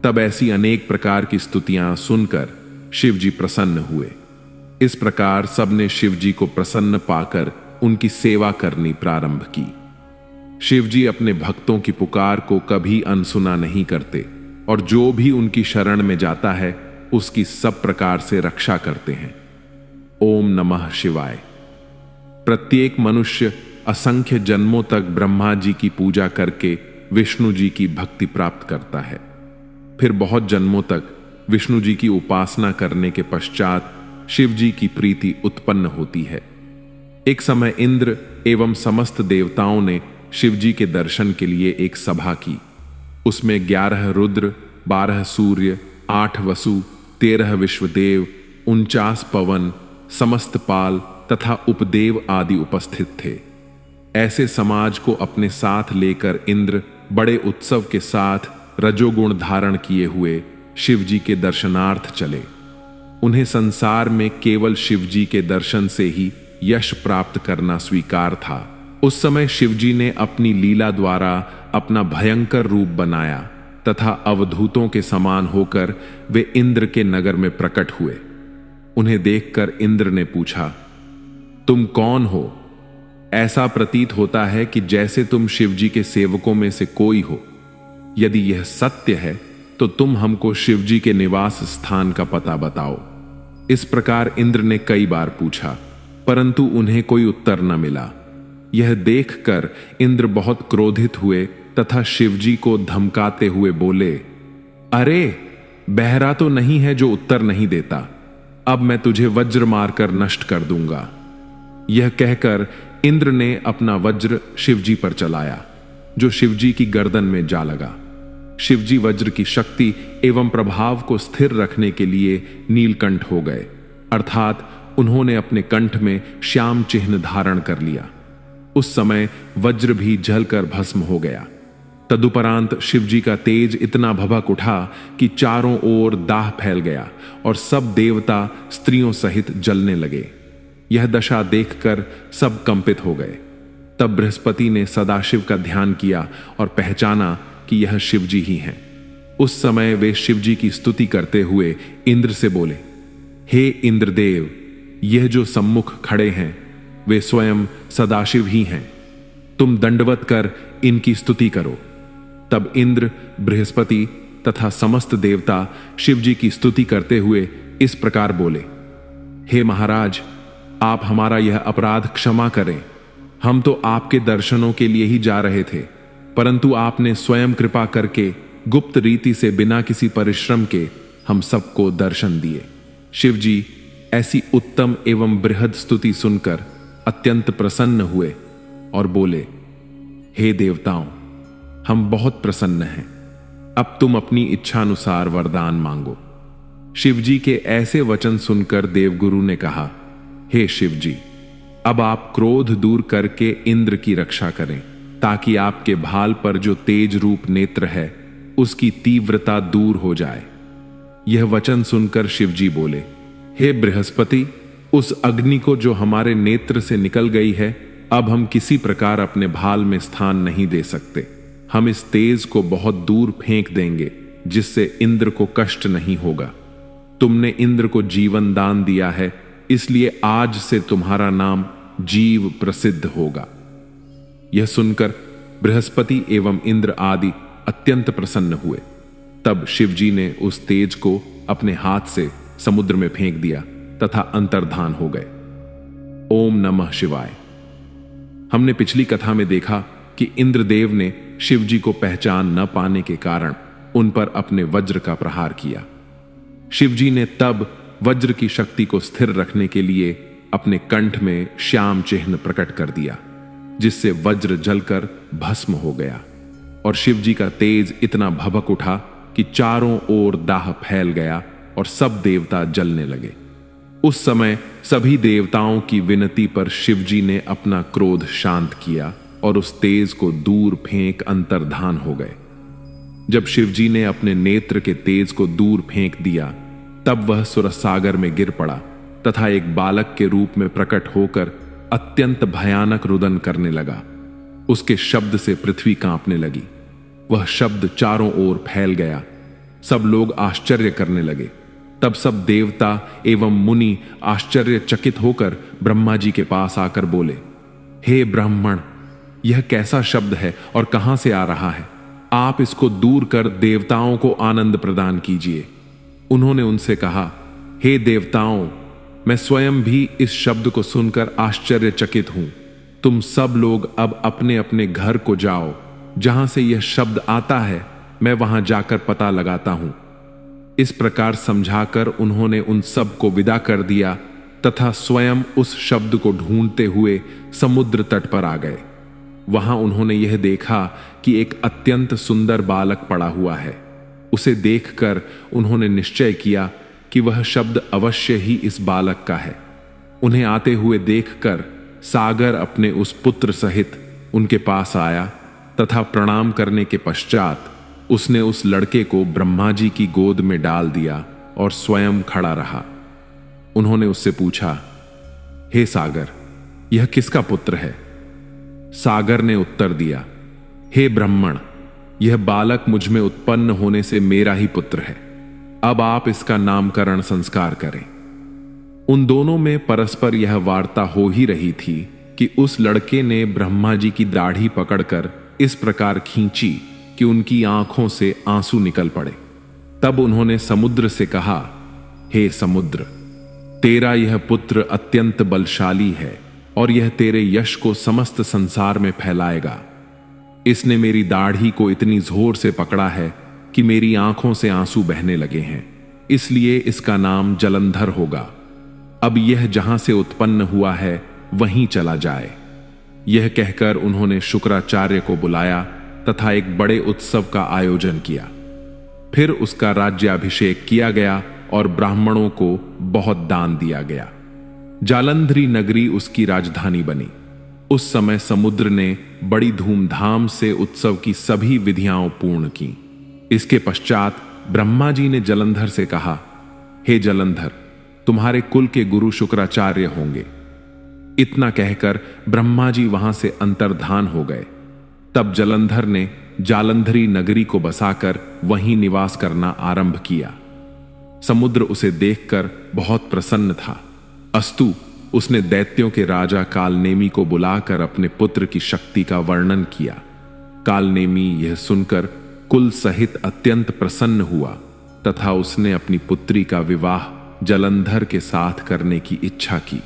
तब ऐसी अनेक प्रकार की स्तुतियां सुनकर शिवजी प्रसन्न हुए। इस प्रकार सबने शिवजी को प्रसन्न पाकर उनकी सेवा करनी प्रारंभ की। शिवजी अपने भक्तों की पुकार को कभी अनसुना नहीं करते और जो भी उनकी शरण में जाता है उसकी सब प्रकार से रक्षा करते हैं। ओम नमः शिवाय। प्रत्येक मनुष्य असंख्य जन्मों तक ब्रह्मा जी की पूजा करके विष्णु जी की भक्ति प्राप्त करता है। फिर बहुत जन्मों तक विष्णु जी की उपासना करने के पश्चात शिव जी की प्रीति उत्पन्न होती है। एक समय इंद्र एवं समस्त देवताओं ने शिव जी के दर्शन के लिए एक सभा की। उसमें 11 रुद्र, 12 सूर्य, 8 वसु, 13 विश्वदेव, 49 पवन, समस्त पाल तथा उपदेव आदि उपस्थित थे। ऐसे समाज को अपने साथ लेकर इंद्र बड़े उत्सव के साथ रजोगुण धारण किए हुए शिव जी के दर्शनार्थ चले। उन्हें संसार में केवल शिव जी के दर्शन से ही यश प्राप्त करना स्वीकार था। उस समय शिव जी ने अपनी लीला द्वारा अपना भयंकर रूप बनाया तथा अवधूतों के समान होकर वे इंद्र के नगर में प्रकट हुए। उन्हें देखकर इंद्र ने पूछा, तुम कौन हो? ऐसा प्रतीत होता है कि जैसे तुम शिव जी के सेवकों में से कोई हो। यदि यह सत्य है तो तुम हमको शिव जी के निवास स्थान का पता बताओ। इस प्रकार इंद्र ने कई बार पूछा, परंतु उन्हें कोई उत्तर न मिला। यह देखकर इंद्र बहुत क्रोधित हुए तथा शिव जी को धमकाते हुए बोले, अरे बहरा तो नहीं है जो उत्तर नहीं देता, अब मैं तुझे वज्र मारकर नष्ट कर दूंगा। यह कहकर इंद्र ने अपना वज्र शिवजी पर चलाया, जो शिवजी की गर्दन में जा लगा। शिवजी वज्र की शक्ति एवं प्रभाव को स्थिर रखने के लिए नीलकंठ हो गए, अर्थात उन्होंने अपने कंठ में श्याम चिन्ह धारण कर लिया। उस समय वज्र भी जलकर भस्म हो गया। तदुपरांत शिवजी का तेज इतना भभक उठा कि चारों ओर दाह फैल गया और सब देवता स्त्रियों सहित जलने लगे। यह दशा देखकर सब कंपित हो गए। तब बृहस्पति ने सदाशिव का ध्यान किया और पहचाना कि यह शिवजी ही हैं। उस समय वे शिवजी की स्तुति करते हुए इंद्र से बोले, हे इंद्रदेव, यह जो सम्मुख खड़े हैं वे स्वयं सदाशिव ही हैं। तुम दंडवत कर इनकी स्तुति करो। तब इंद्र, बृहस्पति तथा समस्त देवता शिवजी की स्तुति करते हुए इस प्रकार बोले, हे महाराज, आप हमारा यह अपराध क्षमा करें। हम तो आपके दर्शनों के लिए ही जा रहे थे, परंतु आपने स्वयं कृपा करके गुप्त रीति से बिना किसी परिश्रम के हम सबको दर्शन दिए। शिवजी ऐसी उत्तम एवं बृहद स्तुति सुनकर अत्यंत प्रसन्न हुए और बोले, हे देवताओं, हम बहुत प्रसन्न हैं। अब तुम अपनी इच्छानुसार वरदान मांगो। शिवजी के ऐसे वचन सुनकर देवगुरु ने कहा, हे शिवजी, अब आप क्रोध दूर करके इंद्र की रक्षा करें, ताकि आपके भाल पर जो तेज रूप नेत्र है उसकी तीव्रता दूर हो जाए। यह वचन सुनकर शिवजी बोले, हे बृहस्पति, उस अग्नि को जो हमारे नेत्र से निकल गई है, अब हम किसी प्रकार अपने भाल में स्थान नहीं दे सकते। हम इस तेज को बहुत दूर फेंक देंगे, जिससे इंद्र को कष्ट नहीं होगा। तुमने इंद्र को जीवन दान दिया है, इसलिए आज से तुम्हारा नाम जीव प्रसिद्ध होगा। यह सुनकर बृहस्पति एवं इंद्र आदि अत्यंत प्रसन्न हुए। तब शिवजी ने उस तेज को अपने हाथ से समुद्र में फेंक दिया तथा अंतर्धान हो गए। ओम नमः शिवाय। हमने पिछली कथा में देखा कि इंद्रदेव ने शिवजी को पहचान न पाने के कारण उन पर अपने वज्र का प्रहार किया। शिवजी ने तब वज्र की शक्ति को स्थिर रखने के लिए अपने कंठ में श्याम चिन्ह प्रकट कर दिया, जिससे वज्र जलकर भस्म हो गया और शिवजी का तेज इतना भभक उठा कि चारों ओर दाह फैल गया और सब देवता जलने लगे। उस समय सभी देवताओं की विनती पर शिवजी ने अपना क्रोध शांत किया और उस तेज को दूर फेंक अंतर्धान हो गए। जब शिवजी ने अपने नेत्र के तेज को दूर फेंक दिया, तब वह सुरसागर में गिर पड़ा तथा एक बालक के रूप में प्रकट होकर अत्यंत भयानक रुदन करने लगा। उसके शब्द से पृथ्वी कांपने लगी। वह शब्द चारों ओर फैल गया। सब लोग आश्चर्य करने लगे। तब सब देवता एवं मुनि आश्चर्यचकित होकर ब्रह्मा जी के पास आकर बोले, हे ब्राह्मण, यह कैसा शब्द है और कहां से आ रहा है? आप इसको दूर कर देवताओं को आनंद प्रदान कीजिए। उन्होंने उनसे कहा, हे देवताओं, मैं स्वयं भी इस शब्द को सुनकर आश्चर्यचकित हूं। तुम सब लोग अब अपने अपने घर को जाओ। जहां से यह शब्द आता है मैं वहां जाकर पता लगाता हूं। इस प्रकार समझाकर उन्होंने उन सब को विदा कर दिया तथा स्वयं उस शब्द को ढूंढते हुए समुद्र तट पर आ गए। वहां उन्होंने यह देखा कि एक अत्यंत सुंदर बालक पड़ा हुआ है। उसे देखकर उन्होंने निश्चय किया कि वह शब्द अवश्य ही इस बालक का है। उन्हें आते हुए देखकर सागर अपने उस पुत्र सहित उनके पास आया तथा प्रणाम करने के पश्चात उसने उस लड़के को ब्रह्मा जी की गोद में डाल दिया और स्वयं खड़ा रहा। उन्होंने उससे पूछा, हे सागर, यह किसका पुत्र है? सागर ने उत्तर दिया, हे ब्राह्मण, यह बालक मुझ में उत्पन्न होने से मेरा ही पुत्र है। अब आप इसका नामकरण संस्कार करें। उन दोनों में परस्पर यह वार्ता हो ही रही थी कि उस लड़के ने ब्रह्मा जी की दाढ़ी पकड़कर इस प्रकार खींची कि उनकी आंखों से आंसू निकल पड़े। तब उन्होंने समुद्र से कहा, हे समुद्र, तेरा यह पुत्र अत्यंत बलशाली है और यह तेरे यश को समस्त संसार में फैलाएगा। इसने मेरी दाढ़ी को इतनी जोर से पकड़ा है कि मेरी आंखों से आंसू बहने लगे हैं, इसलिए इसका नाम जलंधर होगा। अब यह जहां से उत्पन्न हुआ है वहीं चला जाए। यह कहकर उन्होंने शुक्राचार्य को बुलाया तथा एक बड़े उत्सव का आयोजन किया। फिर उसका राज्याभिषेक किया गया और ब्राह्मणों को बहुत दान दिया गया। जालंधरी नगरी उसकी राजधानी बनी। उस समय समुद्र ने बड़ी धूमधाम से उत्सव की सभी विधियां पूर्ण की। इसके पश्चात ब्रह्मा जी ने जलंधर से कहा, हे जलंधर, तुम्हारे कुल के गुरु शुक्राचार्य होंगे। इतना कहकर ब्रह्मा जी वहां से अंतर्धान हो गए। तब जलंधर ने जालंधरी नगरी को बसाकर वहीं निवास करना आरंभ किया। समुद्र उसे देखकर बहुत प्रसन्न था। अस्तु, उसने दैत्यों के राजा कालनेमी को बुलाकर अपने पुत्र की शक्ति का वर्णन किया। कालनेमी यह सुनकर कुल सहित अत्यंत प्रसन्न हुआ तथा उसने अपनी पुत्री का विवाह जलंधर के साथ करने की इच्छा की।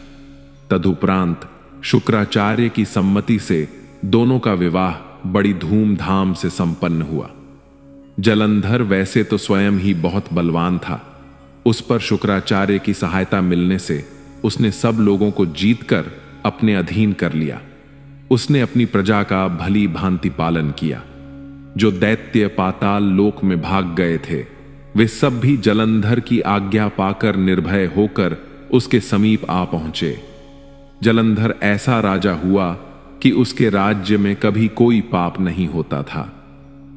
तदुपरांत शुक्राचार्य की सम्मति से दोनों का विवाह बड़ी धूमधाम से संपन्न हुआ। जलंधर वैसे तो स्वयं ही बहुत बलवान था। उस पर शुक्राचार्य की सहायता मिलने से उसने सब लोगों को जीतकर अपने अधीन कर लिया। उसने अपनी प्रजा का भली भांति पालन किया। जो दैत्य पाताल लोक में भाग गए थे वे सब भी जलंधर की आज्ञा पाकर निर्भय होकर उसके समीप आ पहुंचे। जलंधर ऐसा राजा हुआ कि उसके राज्य में कभी कोई पाप नहीं होता था।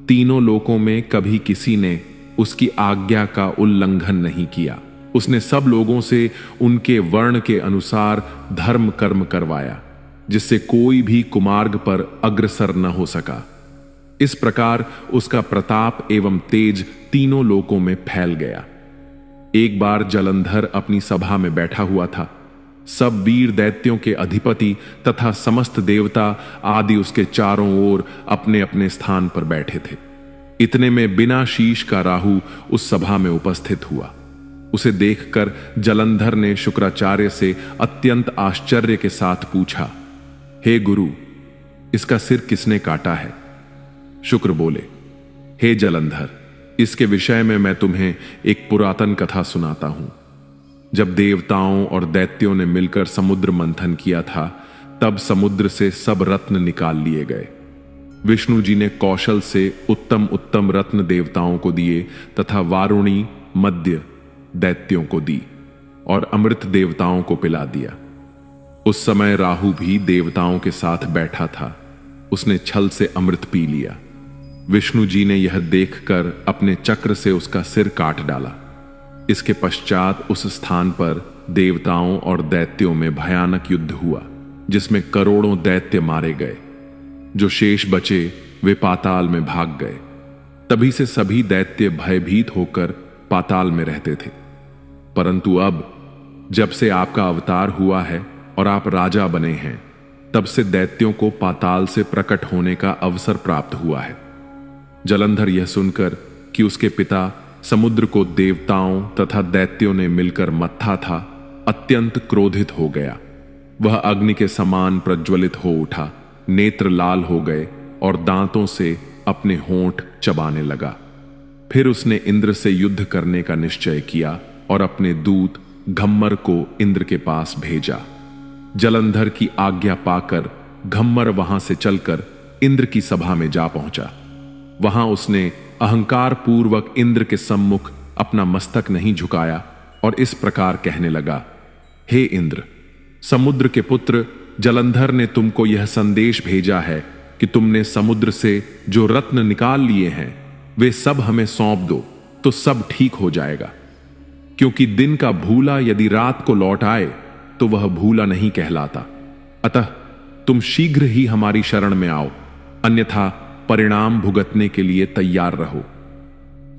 तीनों लोकों में कभी किसी ने उसकी आज्ञा का उल्लंघन नहीं किया। उसने सब लोगों से उनके वर्ण के अनुसार धर्म कर्म करवाया, जिससे कोई भी कुमार्ग पर अग्रसर न हो सका। इस प्रकार उसका प्रताप एवं तेज तीनों लोकों में फैल गया। एक बार जलंधर अपनी सभा में बैठा हुआ था। सब वीर दैत्यों के अधिपति तथा समस्त देवता आदि उसके चारों ओर अपने अपने स्थान पर बैठे थे। इतने में बिना शीश का राहु उस सभा में उपस्थित हुआ। उसे देखकर जलंधर ने शुक्राचार्य से अत्यंत आश्चर्य के साथ पूछा, हे गुरु, इसका सिर किसने काटा है? शुक्र बोले, हे जलंधर, इसके विषय में मैं तुम्हें एक पुरातन कथा सुनाता हूं। जब देवताओं और दैत्यों ने मिलकर समुद्र मंथन किया था, तब समुद्र से सब रत्न निकाल लिए गए। विष्णु जी ने कौशल से उत्तम उत्तम रत्न देवताओं को दिए तथा वारुणी मद्य दैत्यों को दी और अमृत देवताओं को पिला दिया। उस समय राहु भी देवताओं के साथ बैठा था। उसने छल से अमृत पी लिया। विष्णु जी ने यह देखकर अपने चक्र से उसका सिर काट डाला। इसके पश्चात उस स्थान पर देवताओं और दैत्यों में भयानक युद्ध हुआ, जिसमें करोड़ों दैत्य मारे गए। जो शेष बचे वे पाताल में भाग गए। तभी से सभी दैत्य भयभीत होकर पाताल में रहते थे। परंतु अब जब से आपका अवतार हुआ है और आप राजा बने हैं, तब से दैत्यों को पाताल से प्रकट होने का अवसर प्राप्त हुआ है। जलंधर यह सुनकर कि उसके पिता समुद्र को देवताओं तथा दैत्यों ने मिलकर मत्था था, अत्यंत क्रोधित हो गया। वह अग्नि के समान प्रज्वलित हो उठा, नेत्र लाल हो गए और दांतों से अपने होंठ चबाने लगा। फिर उसने इंद्र से युद्ध करने का निश्चय किया और अपने दूत घम्मर को इंद्र के पास भेजा। जलंधर की आज्ञा पाकर घम्मर वहां से चलकर इंद्र की सभा में जा पहुंचा। वहां उसने अहंकार पूर्वक इंद्र के सम्मुख अपना मस्तक नहीं झुकाया और इस प्रकार कहने लगा, हे इंद्र, समुद्र के पुत्र जलंधर ने तुमको यह संदेश भेजा है कि तुमने समुद्र से जो रत्न निकाल लिए हैं वे सब हमें सौंप दो तो सब ठीक हो जाएगा। क्योंकि दिन का भूला यदि रात को लौट आए तो वह भूला नहीं कहलाता। अतः तुम शीघ्र ही हमारी शरण में आओ, अन्यथा परिणाम भुगतने के लिए तैयार रहो।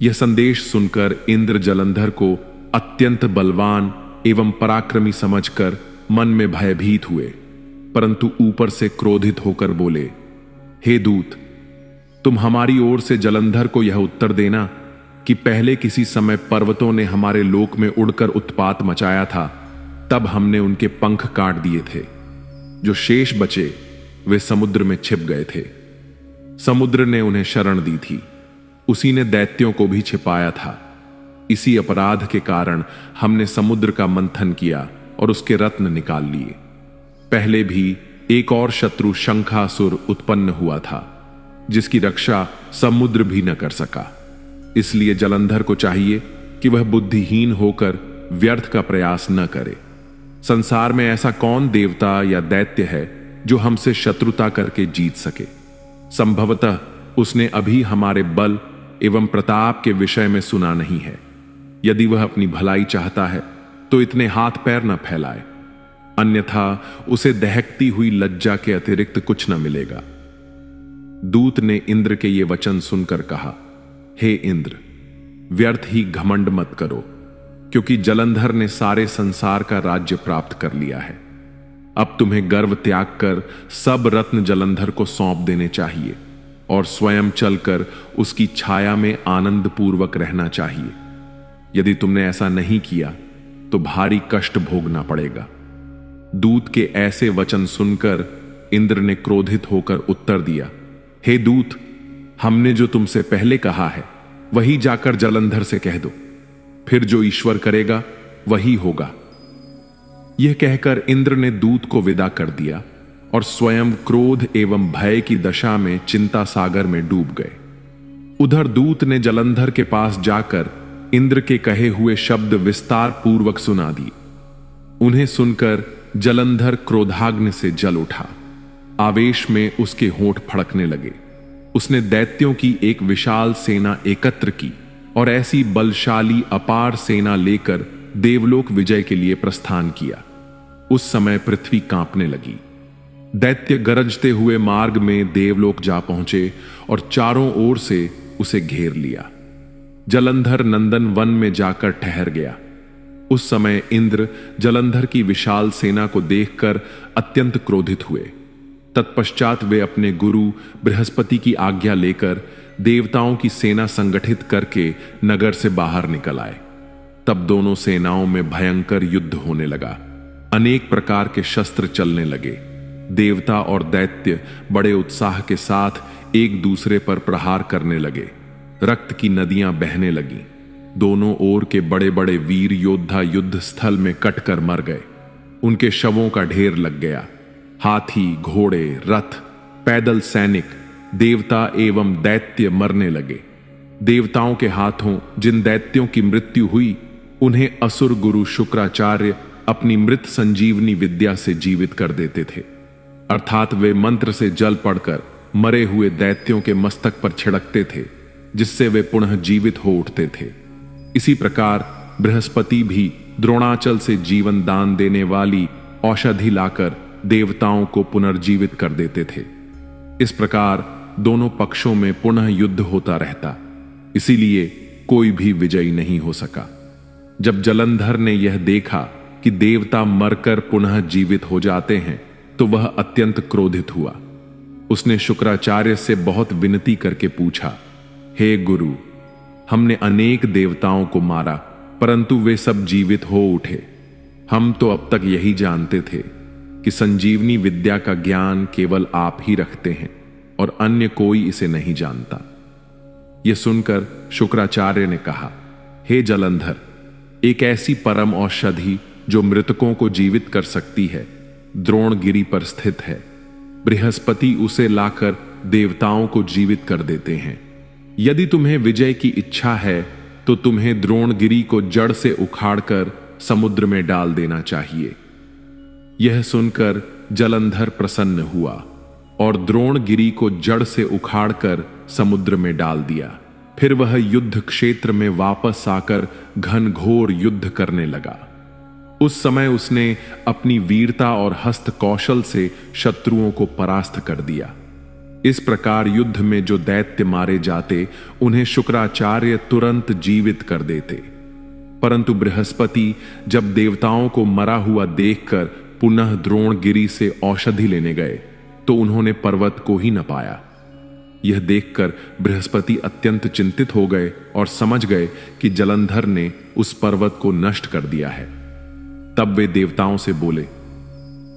यह संदेश सुनकर इंद्र जलंधर को अत्यंत बलवान एवं पराक्रमी समझकर मन में भयभीत हुए, परंतु ऊपर से क्रोधित होकर बोले, हे दूत, तुम हमारी ओर से जलंधर को यह उत्तर देना कि पहले किसी समय पर्वतों ने हमारे लोक में उड़कर उत्पात मचाया था, तब हमने उनके पंख काट दिए थे। जो शेष बचे वे समुद्र में छिप गए थे। समुद्र ने उन्हें शरण दी थी, उसी ने दैत्यों को भी छिपाया था। इसी अपराध के कारण हमने समुद्र का मंथन किया और उसके रत्न निकाल लिए। पहले भी एक और शत्रु शंखासुर उत्पन्न हुआ था, जिसकी रक्षा समुद्र भी न कर सका। इसलिए जलंधर को चाहिए कि वह बुद्धिहीन होकर व्यर्थ का प्रयास न करे। संसार में ऐसा कौन देवता या दैत्य है जो हमसे शत्रुता करके जीत सके। संभवतः उसने अभी हमारे बल एवं प्रताप के विषय में सुना नहीं है। यदि वह अपनी भलाई चाहता है तो इतने हाथ पैर न फैलाए, अन्यथा उसे दहकती हुई लज्जा के अतिरिक्त कुछ न मिलेगा। दूत ने इंद्र के ये वचन सुनकर कहा, हे इंद्र, व्यर्थ ही घमंड मत करो, क्योंकि जलंधर ने सारे संसार का राज्य प्राप्त कर लिया है। अब तुम्हें गर्व त्याग कर सब रत्न जलंधर को सौंप देने चाहिए और स्वयं चलकर उसकी छाया में आनंद पूर्वक रहना चाहिए। यदि तुमने ऐसा नहीं किया तो भारी कष्ट भोगना पड़ेगा। दूत के ऐसे वचन सुनकर इंद्र ने क्रोधित होकर उत्तर दिया, हे दूत, हमने जो तुमसे पहले कहा है वही जाकर जलंधर से कह दो, फिर जो ईश्वर करेगा वही होगा। यह कहकर इंद्र ने दूत को विदा कर दिया और स्वयं क्रोध एवं भय की दशा में चिंता सागर में डूब गए। उधर दूत ने जलंधर के पास जाकर इंद्र के कहे हुए शब्द विस्तार पूर्वक सुना दिए। उन्हें सुनकर जलंधर क्रोधाग्नि से जल उठा। आवेश में उसके होंठ फड़कने लगे। उसने दैत्यों की एक विशाल सेना एकत्र की और ऐसी बलशाली अपार सेना लेकर देवलोक विजय के लिए प्रस्थान किया। उस समय पृथ्वी कांपने लगी। दैत्य गरजते हुए मार्ग में देवलोक जा पहुंचे और चारों ओर से उसे घेर लिया। जलंधर नंदन वन में जाकर ठहर गया। उस समय इंद्र जलंधर की विशाल सेना को देखकर अत्यंत क्रोधित हुए। तत्पश्चात वे अपने गुरु बृहस्पति की आज्ञा लेकर देवताओं की सेना संगठित करके नगर से बाहर निकल आए। तब दोनों सेनाओं में भयंकर युद्ध होने लगा। अनेक प्रकार के शस्त्र चलने लगे। देवता और दैत्य बड़े उत्साह के साथ एक दूसरे पर प्रहार करने लगे। रक्त की नदियां बहने लगीं। दोनों ओर के बड़े बड़े वीर योद्धा युद्ध स्थल में कटकर मर गए। उनके शवों का ढेर लग गया। हाथी, घोड़े, रथ, पैदल सैनिक, देवता एवं दैत्य मरने लगे। देवताओं के हाथों जिन दैत्यों की मृत्यु हुई, उन्हें असुर गुरु शुक्राचार्य अपनी मृत संजीवनी विद्या से जीवित कर देते थे। अर्थात वे मंत्र से जल पड़कर मरे हुए दैत्यों के मस्तक पर छिड़कते थे, जिससे वे पुनः जीवित हो उठते थे। इसी प्रकार बृहस्पति भी द्रोणाचल से जीवन दान देने वाली औषधि लाकर देवताओं को पुनर्जीवित कर देते थे। इस प्रकार दोनों पक्षों में पुनः युद्ध होता रहता, इसीलिए कोई भी विजयी नहीं हो सका। जब जलंधर ने यह देखा कि देवता मरकर पुनः जीवित हो जाते हैं तो वह अत्यंत क्रोधित हुआ। उसने शुक्राचार्य से बहुत विनती करके पूछा, हे गुरु, हमने अनेक देवताओं को मारा परंतु वे सब जीवित हो उठे। हम तो अब तक यही जानते थे कि संजीवनी विद्या का ज्ञान केवल आप ही रखते हैं और अन्य कोई इसे नहीं जानता। यह सुनकर शुक्राचार्य ने कहा, हे जलंधर, एक ऐसी परम औषधि जो मृतकों को जीवित कर सकती है द्रोणगिरी पर स्थित है। बृहस्पति उसे लाकर देवताओं को जीवित कर देते हैं। यदि तुम्हें विजय की इच्छा है तो तुम्हें द्रोणगिरी को जड़ से उखाड़कर समुद्र में डाल देना चाहिए। यह सुनकर जलंधर प्रसन्न हुआ और द्रोणगिरी को जड़ से उखाड़कर समुद्र में डाल दिया। फिर वह युद्ध क्षेत्र में वापस आकर घनघोर युद्ध करने लगा। उस समय उसने अपनी वीरता और हस्त कौशल से शत्रुओं को परास्त कर दिया। इस प्रकार युद्ध में जो दैत्य मारे जाते उन्हें शुक्राचार्य तुरंत जीवित कर देते। परंतु बृहस्पति जब देवताओं को मरा हुआ देखकर पुनः द्रोणगिरी से औषधि लेने गए तो उन्होंने पर्वत को ही न पाया। यह देखकर बृहस्पति अत्यंत चिंतित हो गए और समझ गए कि जलंधर ने उस पर्वत को नष्ट कर दिया है। तब वे देवताओं से बोले,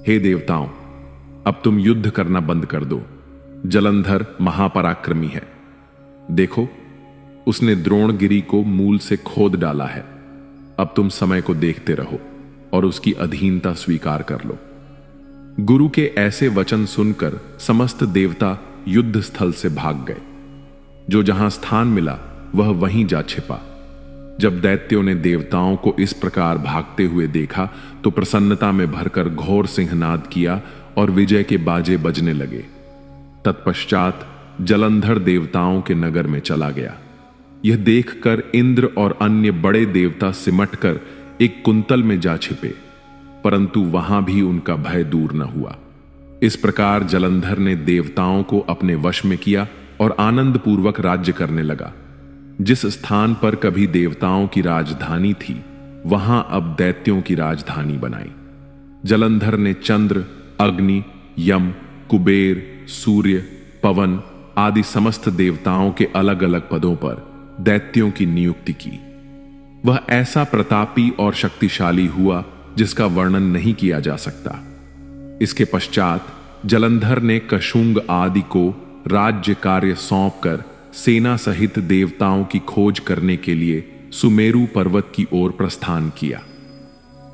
हे देवताओं, अब तुम युद्ध करना बंद कर दो। जलंधर महापराक्रमी है। देखो, उसने द्रोणगिरी को मूल से खोद डाला है। अब तुम समय को देखते रहो और उसकी अधीनता स्वीकार कर लो। गुरु के ऐसे वचन सुनकर समस्त देवता युद्ध स्थल से भाग गए। जो जहां स्थान मिला वह वहीं जा छिपा। जब दैत्यों ने देवताओं को इस प्रकार भागते हुए देखा तो प्रसन्नता में भरकर घोर सिंहनाद किया और विजय के बाजे बजने लगे। तत्पश्चात जलंधर देवताओं के नगर में चला गया। यह देखकर इंद्र और अन्य बड़े देवता सिमटकर एक कुंतल में जा छिपे, परंतु वहां भी उनका भय दूर न हुआ। इस प्रकार जलंधर ने देवताओं को अपने वश में किया और आनंद पूर्वक राज्य करने लगा। जिस स्थान पर कभी देवताओं की राजधानी थी वहां अब दैत्यों की राजधानी बनाई। जलंधर ने चंद्र, अग्नि, यम, कुबेर, सूर्य, पवन आदि समस्त देवताओं के अलग अलग पदों पर दैत्यों की नियुक्ति की। वह ऐसा प्रतापी और शक्तिशाली हुआ जिसका वर्णन नहीं किया जा सकता। इसके पश्चात जलंधर ने कशुंग आदि को राज्य कार्य सौंपकर सेना सहित देवताओं की खोज करने के लिए सुमेरु पर्वत की ओर प्रस्थान किया।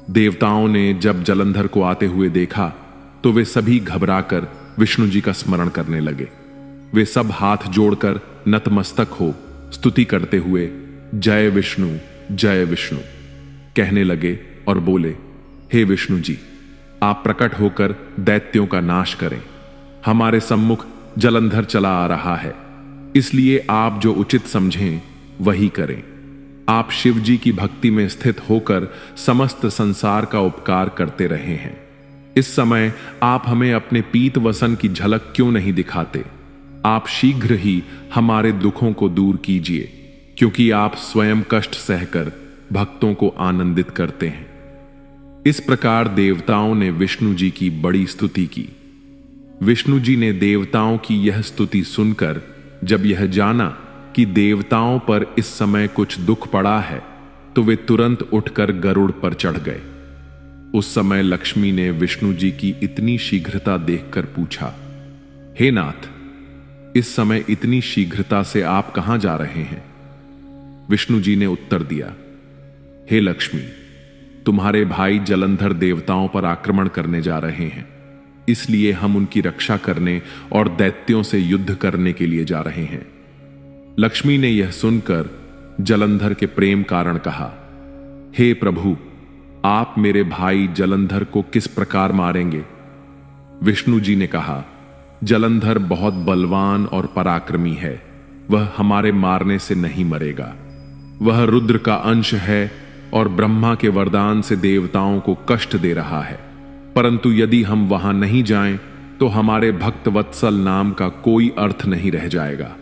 देवताओं ने जब जलंधर को आते हुए देखा तो वे सभी घबराकर विष्णु जी का स्मरण करने लगे। वे सब हाथ जोड़कर नतमस्तक हो स्तुति करते हुए जय विष्णु कहने लगे और बोले, हे विष्णु जी, आप प्रकट होकर दैत्यों का नाश करें। हमारे सम्मुख जलंधर चला आ रहा है, इसलिए आप जो उचित समझें वही करें। आप शिव जी की भक्ति में स्थित होकर समस्त संसार का उपकार करते रहे हैं। इस समय आप हमें अपने पीत वसन की झलक क्यों नहीं दिखाते? आप शीघ्र ही हमारे दुखों को दूर कीजिए, क्योंकि आप स्वयं कष्ट सहकर भक्तों को आनंदित करते हैं। इस प्रकार देवताओं ने विष्णु जी की बड़ी स्तुति की। विष्णु जी ने देवताओं की यह स्तुति सुनकर जब यह जाना कि देवताओं पर इस समय कुछ दुख पड़ा है तो वे तुरंत उठकर गरुड़ पर चढ़ गए। उस समय लक्ष्मी ने विष्णु जी की इतनी शीघ्रता देखकर पूछा, हे नाथ, इस समय इतनी शीघ्रता से आप कहां जा रहे हैं? विष्णु जी ने उत्तर दिया, हे लक्ष्मी, तुम्हारे भाई जलंधर देवताओं पर आक्रमण करने जा रहे हैं, इसलिए हम उनकी रक्षा करने और दैत्यों से युद्ध करने के लिए जा रहे हैं। लक्ष्मी ने यह सुनकर जलंधर के प्रेम कारण कहा, हे प्रभु, आप मेरे भाई जलंधर को किस प्रकार मारेंगे? विष्णु जी ने कहा, जलंधर बहुत बलवान और पराक्रमी है, वह हमारे मारने से नहीं मरेगा। वह रुद्र का अंश है और ब्रह्मा के वरदान से देवताओं को कष्ट दे रहा है, परंतु यदि हम वहां नहीं जाएं तो हमारे भक्त वत्सल नाम का कोई अर्थ नहीं रह जाएगा।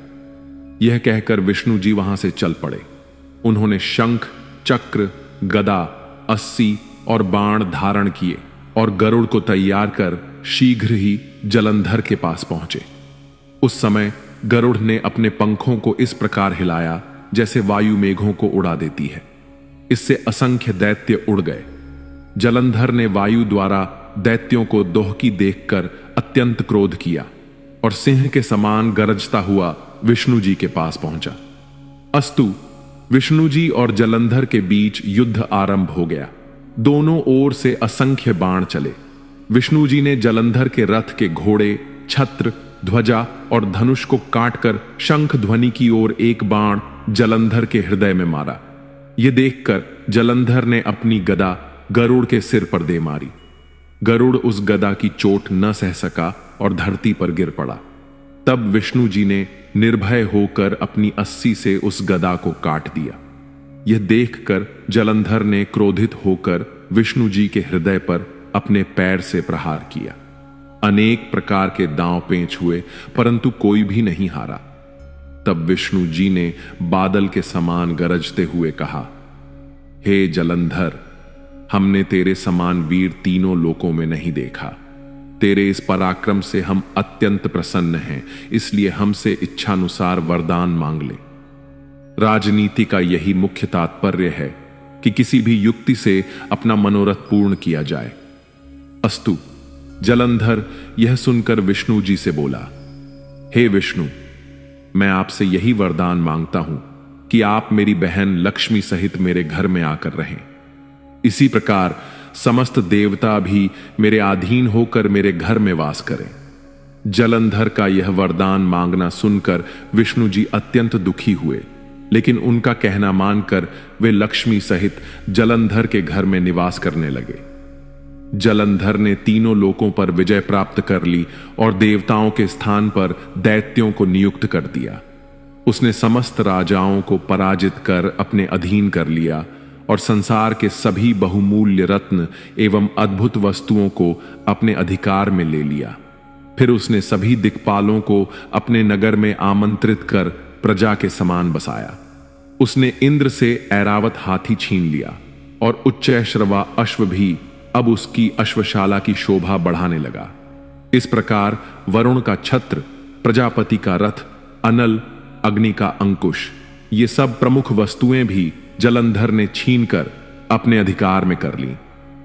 यह कहकर विष्णु जी वहां से चल पड़े। उन्होंने शंख, चक्र, गदा, अस्सी और बाण धारण किए और गरुड़ को तैयार कर शीघ्र ही जलंधर के पास पहुंचे। उस समय गरुड़ ने अपने पंखों को इस प्रकार हिलाया जैसे वायु मेघों को उड़ा देती है। इससे असंख्य दैत्य उड़ गए। जलंधर ने वायु द्वारा दैत्यों को दोहकी देखकर अत्यंत क्रोध किया और सिंह के समान गरजता हुआ विष्णु जी के पास पहुंचा। अस्तु विष्णु जी और जलंधर के बीच युद्ध आरंभ हो गया। दोनों ओर से असंख्य बाण चले। विष्णु जी ने जलंधर के रथ के घोड़े, छत्र, ध्वजा और धनुष को काटकर शंख ध्वनि की ओर एक बाण जलंधर के हृदय में मारा। यह देखकर जलंधर ने अपनी गदा गरुड़ के सिर पर दे मारी। गरुड़ उस गदा की चोट न सह सका और धरती पर गिर पड़ा। तब विष्णु जी ने निर्भय होकर अपनी अस्सी से उस गदा को काट दिया। यह देखकर जलंधर ने क्रोधित होकर विष्णु जी के हृदय पर अपने पैर से प्रहार किया। अनेक प्रकार के दांव पेंच हुए परंतु कोई भी नहीं हारा। तब विष्णु जी ने बादल के समान गरजते हुए कहा, हे जलंधर, हमने तेरे समान वीर तीनों लोकों में नहीं देखा। तेरे इस पराक्रम से हम अत्यंत प्रसन्न हैं, इसलिए हमसे इच्छानुसार वरदान मांग ले। राजनीति का यही मुख्य तात्पर्य है कि किसी भी युक्ति से अपना मनोरथ पूर्ण किया जाए। अस्तु जलंधर यह सुनकर विष्णु जी से बोला, हे विष्णु, मैं आपसे यही वरदान मांगता हूं कि आप मेरी बहन लक्ष्मी सहित मेरे घर में आकर रहें। इसी प्रकार समस्त देवता भी मेरे अधीन होकर मेरे घर में वास करें। जलंधर का यह वरदान मांगना सुनकर विष्णु जी अत्यंत दुखी हुए, लेकिन उनका कहना मानकर वे लक्ष्मी सहित जलंधर के घर में निवास करने लगे। जलंधर ने तीनों लोकों पर विजय प्राप्त कर ली और देवताओं के स्थान पर दैत्यों को नियुक्त कर दिया। उसने समस्त राजाओं को पराजित कर अपने अधीन कर लिया और संसार के सभी बहुमूल्य रत्न एवं अद्भुत वस्तुओं को अपने अधिकार में ले लिया। फिर उसने सभी दिक्पालों को अपने नगर में आमंत्रित कर प्रजा के समान बसाया। उसने इंद्र से ऐरावत हाथी छीन लिया और उच्चैश्रवा अश्व भी अब उसकी अश्वशाला की शोभा बढ़ाने लगा। इस प्रकार वरुण का छत्र, प्रजापति का रथ, अनल, अग्नि का अंकुश, ये सब प्रमुख वस्तुएं भी जलंधर ने छीनकर अपने अधिकार में कर ली।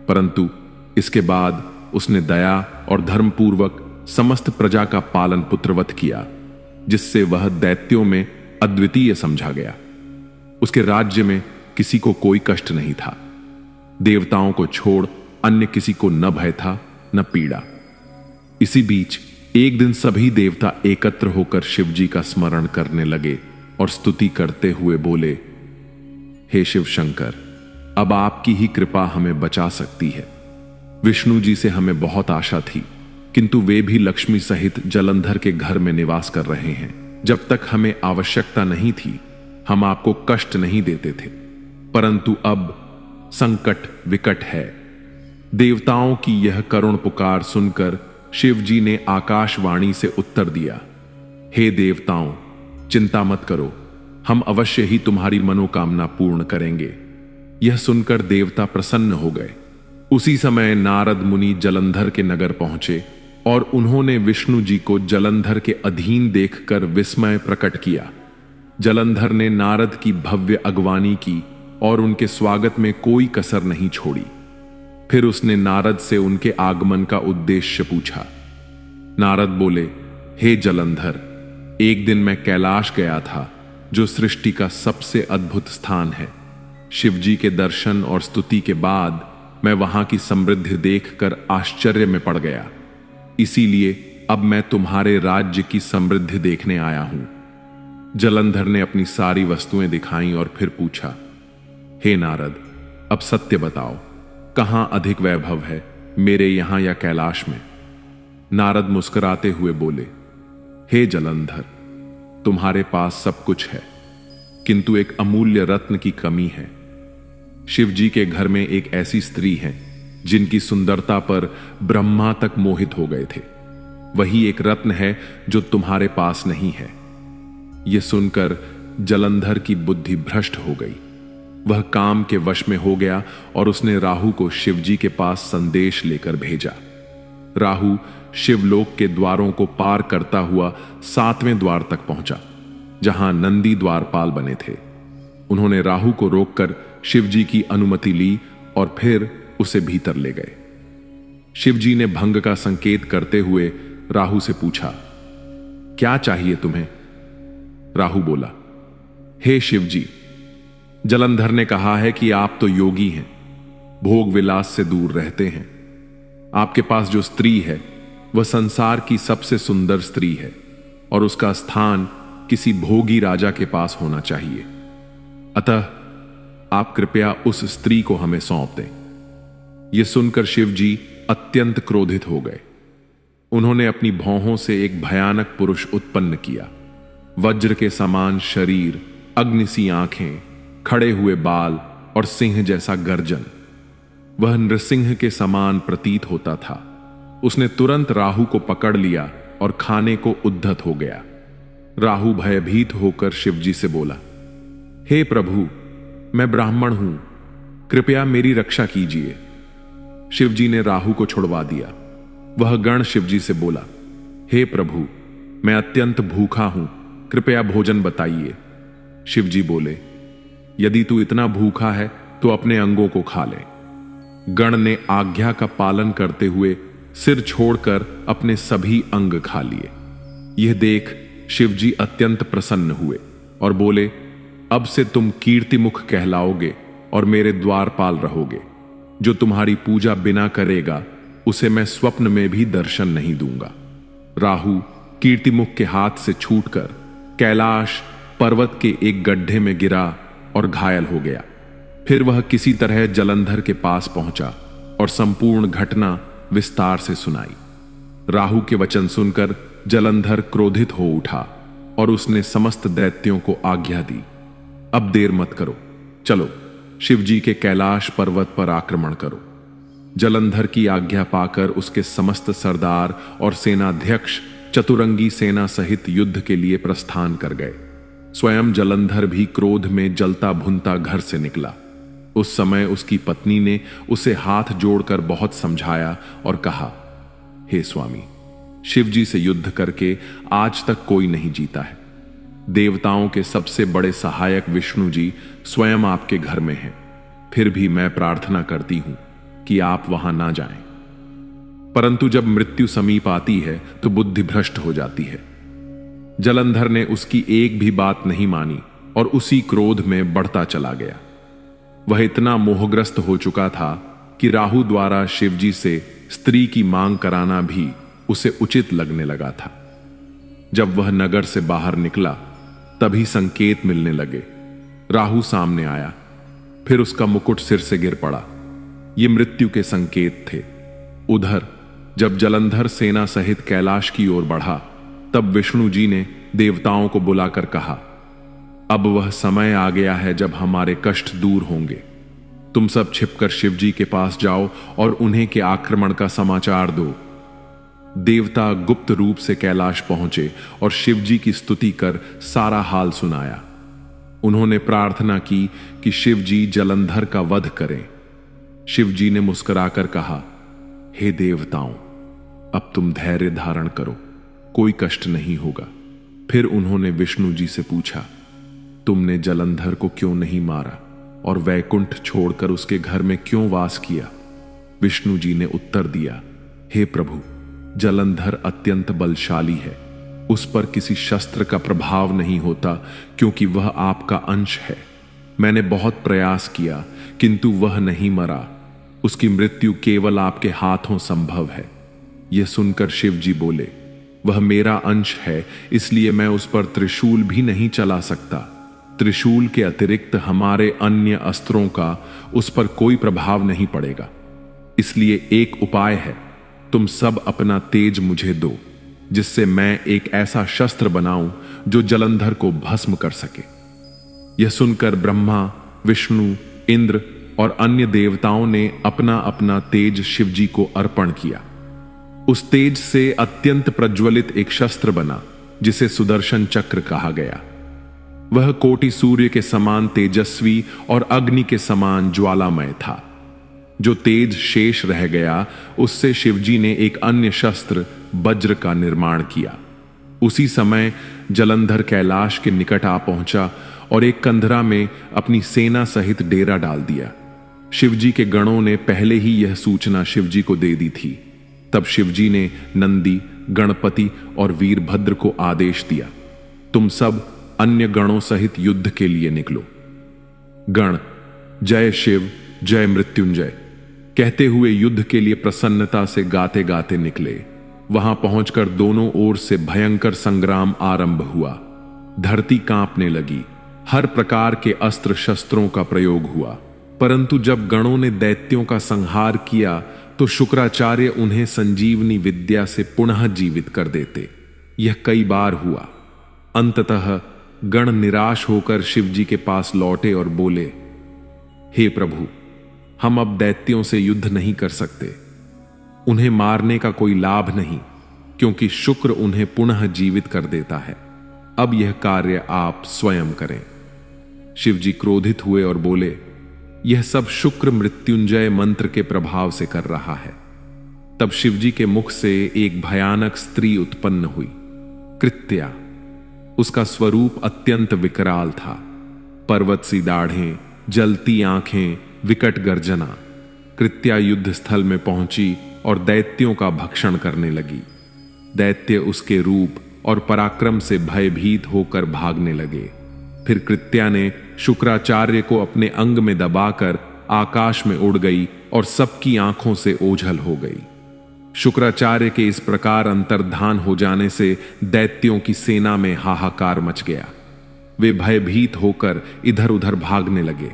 परंतु इसके बाद उसने दया और धर्मपूर्वक समस्त प्रजा का पालन पुत्रवत किया, जिससे वह दैत्यों में अद्वितीय समझा गया। उसके राज्य में किसी को कोई कष्ट नहीं था। देवताओं को छोड़ अन्य किसी को न भय था न पीड़ा। इसी बीच एक दिन सभी देवता एकत्र होकर शिवजी का स्मरण करने लगे और स्तुति करते हुए बोले, हे शिव शंकर, अब आपकी ही कृपा हमें बचा सकती है। विष्णु जी से हमें बहुत आशा थी, किंतु वे भी लक्ष्मी सहित जलंधर के घर में निवास कर रहे हैं। जब तक हमें आवश्यकता नहीं थी हम आपको कष्ट नहीं देते थे, परंतु अब संकट विकट है। देवताओं की यह करुण पुकार सुनकर शिव जी ने आकाशवाणी से उत्तर दिया, हे देवताओं, चिंता मत करो, हम अवश्य ही तुम्हारी मनोकामना पूर्ण करेंगे। यह सुनकर देवता प्रसन्न हो गए। उसी समय नारद मुनि जलंधर के नगर पहुंचे और उन्होंने विष्णु जी को जलंधर के अधीन देखकर विस्मय प्रकट किया। जलंधर ने नारद की भव्य अगवानी की और उनके स्वागत में कोई कसर नहीं छोड़ी। फिर उसने नारद से उनके आगमन का उद्देश्य पूछा। नारद बोले, हे जलंधर, एक दिन मैं कैलाश गया था, जो सृष्टि का सबसे अद्भुत स्थान है। शिवजी के दर्शन और स्तुति के बाद मैं वहां की समृद्धि देखकर आश्चर्य में पड़ गया। इसीलिए अब मैं तुम्हारे राज्य की समृद्धि देखने आया हूं। जलंधर ने अपनी सारी वस्तुएं दिखाईं और फिर पूछा, हे नारद, अब सत्य बताओ, कहां अधिक वैभव है, मेरे यहां या कैलाश में? नारद मुस्कुराते हुए बोले, हे जलंधर, तुम्हारे पास सब कुछ है, किंतु एक अमूल्य रत्न की कमी है। शिवजी के घर में एक ऐसी स्त्री है जिनकी सुंदरता पर ब्रह्मा तक मोहित हो गए थे। वही एक रत्न है जो तुम्हारे पास नहीं है। यह सुनकर जलंधर की बुद्धि भ्रष्ट हो गई। वह काम के वश में हो गया और उसने राहु को शिवजी के पास संदेश लेकर भेजा। राहु शिवलोक के द्वारों को पार करता हुआ 7वें द्वार तक पहुंचा, जहां नंदी द्वारपाल बने थे। उन्होंने राहु को रोककर शिवजी की अनुमति ली और फिर उसे भीतर ले गए। शिवजी ने भंग का संकेत करते हुए राहु से पूछा, क्या चाहिए तुम्हें? राहु बोला, हे शिवजी, जलंधर ने कहा है कि आप तो योगी हैं, भोग विलास से दूर रहते हैं। आपके पास जो स्त्री है वह संसार की सबसे सुंदर स्त्री है और उसका स्थान किसी भोगी राजा के पास होना चाहिए। अतः आप कृपया उस स्त्री को हमें सौंप दें। यह सुनकर शिवजी अत्यंत क्रोधित हो गए। उन्होंने अपनी भौहों से एक भयानक पुरुष उत्पन्न किया। वज्र के समान शरीर, अग्नि सी आंखें, खड़े हुए बाल और सिंह जैसा गर्जन। वह नृसिंह के समान प्रतीत होता था। उसने तुरंत राहु को पकड़ लिया और खाने को उद्धत हो गया। राहु भयभीत होकर शिवजी से बोला, हे प्रभु, मैं ब्राह्मण हूं, कृपया मेरी रक्षा कीजिए। शिवजी ने राहु को छुड़वा दिया। वह गण शिवजी से बोला, हे प्रभु, मैं अत्यंत भूखा हूं, कृपया भोजन बताइए। शिवजी बोले, यदि तू इतना भूखा है तो अपने अंगों को खा ले। गण ने आज्ञा का पालन करते हुए सिर छोड़कर अपने सभी अंग खा लिए। यह देख शिवजी अत्यंत प्रसन्न हुए और बोले, अब से तुम कीर्तिमुख कहलाओगे और मेरे द्वारपाल रहोगे। जो तुम्हारी पूजा बिना करेगा उसे मैं स्वप्न में भी दर्शन नहीं दूंगा। राहु कीर्तिमुख के हाथ से छूटकर कैलाश पर्वत के एक गड्ढे में गिरा और घायल हो गया। फिर वह किसी तरह जलंधर के पास पहुंचा और संपूर्ण घटना विस्तार से सुनाई। राहु के वचन सुनकर जलंधर क्रोधित हो उठा और उसने समस्त दैत्यों को आज्ञा दी, अब देर मत करो, चलो शिवजी के कैलाश पर्वत पर आक्रमण करो। जलंधर की आज्ञा पाकर उसके समस्त सरदार और सेनाध्यक्ष चतुरंगी सेना सहित युद्ध के लिए प्रस्थान कर गए। स्वयं जलंधर भी क्रोध में जलता भुनता घर से निकला। उस समय उसकी पत्नी ने उसे हाथ जोड़कर बहुत समझाया और कहा, हे स्वामी, शिवजी से युद्ध करके आज तक कोई नहीं जीता है। देवताओं के सबसे बड़े सहायक विष्णु जी स्वयं आपके घर में हैं। फिर भी मैं प्रार्थना करती हूं कि आप वहां ना जाएं। परंतु जब मृत्यु समीप आती है तो बुद्धि भ्रष्ट हो जाती है। जलंधर ने उसकी एक भी बात नहीं मानी और उसी क्रोध में बढ़ता चला गया। वह इतना मोहग्रस्त हो चुका था कि राहु द्वारा शिवजी से स्त्री की मांग कराना भी उसे उचित लगने लगा था। जब वह नगर से बाहर निकला तभी संकेत मिलने लगे। राहु सामने आया, फिर उसका मुकुट सिर से गिर पड़ा। ये मृत्यु के संकेत थे। उधर जब जलंधर सेना सहित कैलाश की ओर बढ़ा तब विष्णु जी ने देवताओं को बुलाकर कहा, अब वह समय आ गया है जब हमारे कष्ट दूर होंगे। तुम सब छिपकर शिवजी के पास जाओ और उन्हें के आक्रमण का समाचार दो। देवता गुप्त रूप से कैलाश पहुंचे और शिवजी की स्तुति कर सारा हाल सुनाया। उन्होंने प्रार्थना की कि शिवजी जलंधर का वध करें। शिवजी ने मुस्कुराकर कहा, हे देवताओं, अब तुम धैर्य धारण करो, कोई कष्ट नहीं होगा। फिर उन्होंने विष्णु जी से पूछा, तुमने जलंधर को क्यों नहीं मारा और वैकुंठ छोड़कर उसके घर में क्यों वास किया? विष्णु जी ने उत्तर दिया, हे प्रभु, जलंधर अत्यंत बलशाली है। उस पर किसी शस्त्र का प्रभाव नहीं होता क्योंकि वह आपका अंश है। मैंने बहुत प्रयास किया किंतु वह नहीं मरा। उसकी मृत्यु केवल आपके हाथों संभव है। यह सुनकर शिव जी बोले, वह मेरा अंश है, इसलिए मैं उस पर त्रिशूल भी नहीं चला सकता। त्रिशूल के अतिरिक्त हमारे अन्य अस्त्रों का उस पर कोई प्रभाव नहीं पड़ेगा। इसलिए एक उपाय है, तुम सब अपना तेज मुझे दो, जिससे मैं एक ऐसा शस्त्र बनाऊं जो जलंधर को भस्म कर सके। यह सुनकर ब्रह्मा, विष्णु, इंद्र और अन्य देवताओं ने अपना अपना तेज शिवजी को अर्पण किया। उस तेज से अत्यंत प्रज्वलित एक शस्त्र बना जिसे सुदर्शन चक्र कहा गया। वह कोटि सूर्य के समान तेजस्वी और अग्नि के समान ज्वालामय था। जो तेज शेष रह गया, उससे शिवजी ने एक अन्य शस्त्र वज्र का निर्माण किया। उसी समय जलंधर कैलाश के निकट आ पहुंचा और एक कंधरा में अपनी सेना सहित डेरा डाल दिया। शिवजी के गणों ने पहले ही यह सूचना शिवजी को दे दी थी। तब शिवजी ने नंदी, गणपति और वीरभद्र को आदेश दिया, तुम सब अन्य गणों सहित युद्ध के लिए निकलो। गण जय शिव, जय मृत्युंजय कहते हुए युद्ध के लिए प्रसन्नता से गाते गाते निकले। वहां पहुंचकर दोनों ओर से भयंकर संग्राम आरंभ हुआ। धरती कांपने लगी, हर प्रकार के अस्त्र शस्त्रों का प्रयोग हुआ। परंतु जब गणों ने दैत्यों का संहार किया तो शुक्राचार्य उन्हें संजीवनी विद्या से पुनः जीवित कर देते। यह कई बार हुआ। अंततः गण निराश होकर शिवजी के पास लौटे और बोले, हे प्रभु, हम अब दैत्यों से युद्ध नहीं कर सकते। उन्हें मारने का कोई लाभ नहीं, क्योंकि शुक्र उन्हें पुनः जीवित कर देता है। अब यह कार्य आप स्वयं करें। शिवजी क्रोधित हुए और बोले, यह सब शुक्र मृत्युंजय मंत्र के प्रभाव से कर रहा है। तब शिवजी के मुख से एक भयानक स्त्री उत्पन्न हुई, कृत्या। उसका स्वरूप अत्यंत विकराल था। पर्वत सी दाढ़ें, जलती आंखें, विकट गर्जना। कृत्या युद्ध स्थल में पहुंची और दैत्यों का भक्षण करने लगी। दैत्य उसके रूप और पराक्रम से भयभीत होकर भागने लगे। फिर कृत्या ने शुक्राचार्य को अपने अंग में दबाकर आकाश में उड़ गई और सबकी आंखों से ओझल हो गई। शुक्राचार्य के इस प्रकार अंतर्धान हो जाने से दैत्यों की सेना में हाहाकार मच गया। वे भयभीत होकर इधर उधर भागने लगे।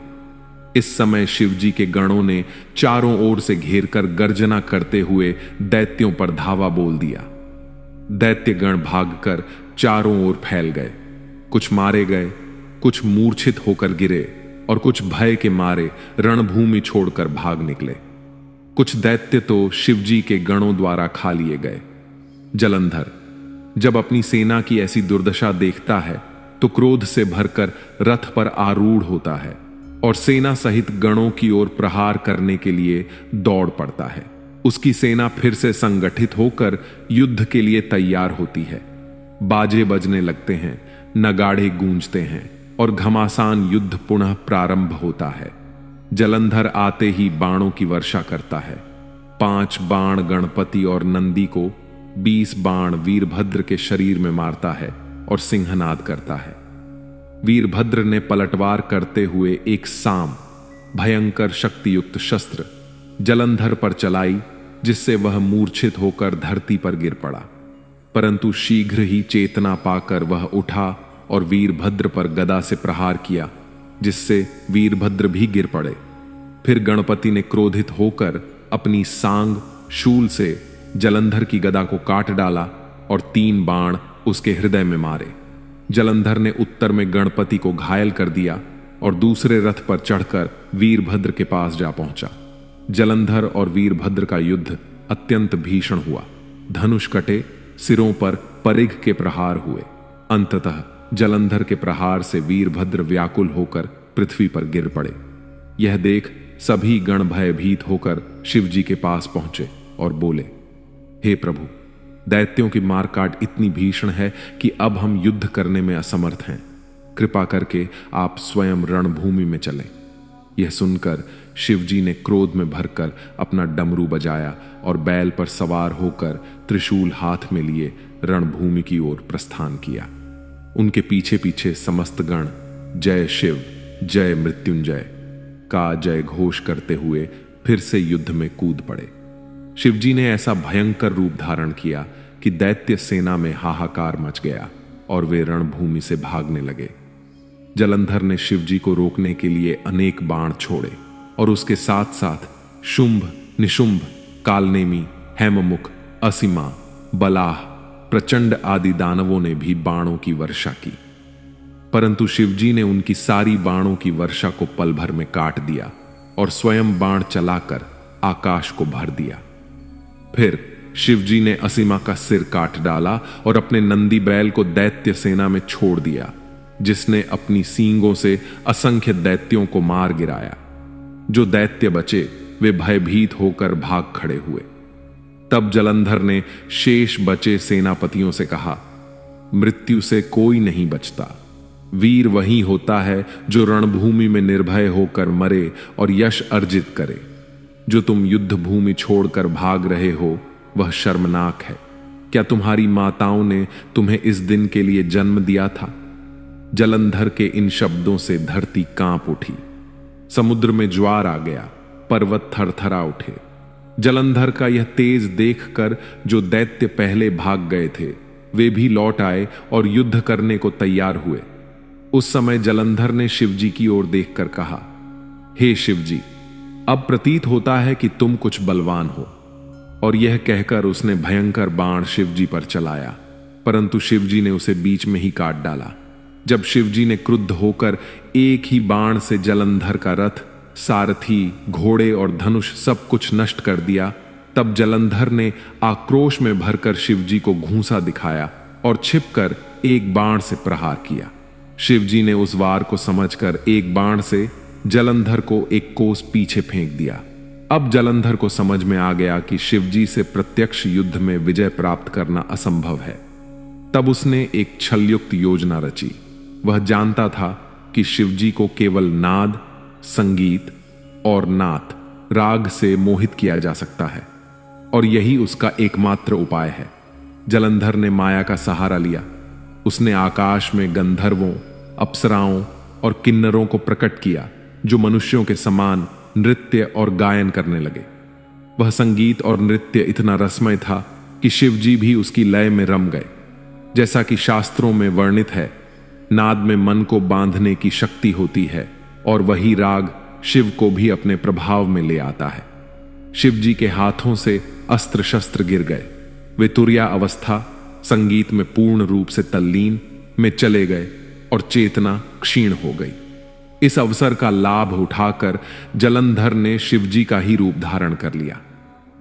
इस समय शिवजी के गणों ने चारों ओर से घेरकर गर्जना करते हुए दैत्यों पर धावा बोल दिया। दैत्य गण भागकर चारों ओर फैल गए। कुछ मारे गए, कुछ मूर्छित होकर गिरे और कुछ भय के मारे रणभूमि छोड़कर भाग निकले। कुछ दैत्य तो शिवजी के गणों द्वारा खा लिए गए। जलंधर जब अपनी सेना की ऐसी दुर्दशा देखता है तो क्रोध से भरकर रथ पर आरूढ़ होता है और सेना सहित गणों की ओर प्रहार करने के लिए दौड़ पड़ता है। उसकी सेना फिर से संगठित होकर युद्ध के लिए तैयार होती है। बाजे बजने लगते हैं, नगाड़े गूंजते हैं और घमासान युद्ध पुनः प्रारंभ होता है। जलंधर आते ही बाणों की वर्षा करता है। 5 बाण गणपति और नंदी को, 20 बाण वीरभद्र के शरीर में मारता है और सिंहनाद करता है। वीरभद्र ने पलटवार करते हुए एक साम, भयंकर शक्तियुक्त शस्त्र जलंधर पर चलाई, जिससे वह मूर्छित होकर धरती पर गिर पड़ा। परंतु शीघ्र ही चेतना पाकर वह उठा और वीरभद्र पर गदा से प्रहार किया, जिससे वीरभद्र भी गिर पड़े। फिर गणपति ने क्रोधित होकर अपनी सांग शूल से जलंधर की गदा को काट डाला और 3 बाण उसके हृदय में मारे। जलंधर ने उत्तर में गणपति को घायल कर दिया और दूसरे रथ पर चढ़कर वीरभद्र के पास जा पहुंचा। जलंधर और वीरभद्र का युद्ध अत्यंत भीषण हुआ। धनुष कटे, सिरों पर परिघ के प्रहार हुए। अंततः जलंधर के प्रहार से वीरभद्र व्याकुल होकर पृथ्वी पर गिर पड़े। यह देख सभी गण भयभीत होकर शिवजी के पास पहुंचे और बोले, हे प्रभु, दैत्यों की मारकाट इतनी भीषण है कि अब हम युद्ध करने में असमर्थ हैं। कृपा करके आप स्वयं रणभूमि में चलें। यह सुनकर शिवजी ने क्रोध में भरकर अपना डमरू बजाया और बैल पर सवार होकर त्रिशूल हाथ में लिए रणभूमि की ओर प्रस्थान किया। उनके पीछे पीछे समस्त गण जय शिव, जय मृत्युंजय का जय घोष करते हुए फिर से युद्ध में कूद पड़े। शिवजी ने ऐसा भयंकर रूप धारण किया कि दैत्य सेना में हाहाकार मच गया और वे रणभूमि से भागने लगे। जलंधर ने शिवजी को रोकने के लिए अनेक बाण छोड़े और उसके साथ साथ शुंभ, निशुंभ, कालनेमी, हेममुख, असीमा, बलाह, प्रचंड आदि दानवों ने भी बाणों की वर्षा की। परंतु शिवजी ने उनकी सारी बाणों की वर्षा को पल भर में काट दिया और स्वयं बाण चलाकर आकाश को भर दिया। फिर शिवजी ने असीमा का सिर काट डाला और अपने नंदी बैल को दैत्य सेना में छोड़ दिया। जिसने अपनी सींगों से असंख्य दैत्यों को मार गिराया। जो दैत्य बचे वे भयभीत होकर भाग खड़े हुए। तब जलंधर ने शेष बचे सेनापतियों से कहा, मृत्यु से कोई नहीं बचता। वीर वही होता है जो रणभूमि में निर्भय होकर मरे और यश अर्जित करे। जो तुम युद्ध भूमि छोड़कर भाग रहे हो वह शर्मनाक है। क्या तुम्हारी माताओं ने तुम्हें इस दिन के लिए जन्म दिया था? जलंधर के इन शब्दों से धरती कांप उठी। समुद्र में ज्वार आ गया, पर्वत थरथरा उठे। जलंधर का यह तेज देखकर जो दैत्य पहले भाग गए थे वे भी लौट आए और युद्ध करने को तैयार हुए। उस समय जलंधर ने शिवजी की ओर देखकर कहा, हे शिवजी, अब प्रतीत होता है कि तुम कुछ बलवान हो। और यह कहकर उसने भयंकर बाण शिवजी पर चलाया, परंतु शिवजी ने उसे बीच में ही काट डाला। जब शिवजी ने क्रुद्ध होकर एक ही बाण से जलंधर का रथ, सारथी, घोड़े और धनुष सब कुछ नष्ट कर दिया, तब जलंधर ने आक्रोश में भरकर शिवजी को घूंसा दिखाया और छिपकर एक बाण से प्रहार किया। शिवजी ने उस वार को समझकर एक बाण से जलंधर को एक कोस पीछे फेंक दिया। अब जलंधर को समझ में आ गया कि शिवजी से प्रत्यक्ष युद्ध में विजय प्राप्त करना असंभव है। तब उसने एक छलयुक्त योजना रची। वह जानता था कि शिवजी को केवल नाद, संगीत और नाथ, राग से मोहित किया जा सकता है और यही उसका एकमात्र उपाय है। जलंधर ने माया का सहारा लिया। उसने आकाश में गंधर्वों, अप्सराओं और किन्नरों को प्रकट किया जो मनुष्यों के समान नृत्य और गायन करने लगे। वह संगीत और नृत्य इतना रसमय था कि शिवजी भी उसकी लय में रम गए। जैसा कि शास्त्रों में वर्णित है, नाद में मन को बांधने की शक्ति होती है और वही राग शिव को भी अपने प्रभाव में ले आता है। शिवजी के हाथों से अस्त्र शस्त्र गिर गए। वे तुर्या अवस्था, संगीत में पूर्ण रूप से तल्लीन में चले गए और चेतना क्षीण हो गई। इस अवसर का लाभ उठाकर जलंधर ने शिवजी का ही रूप धारण कर लिया।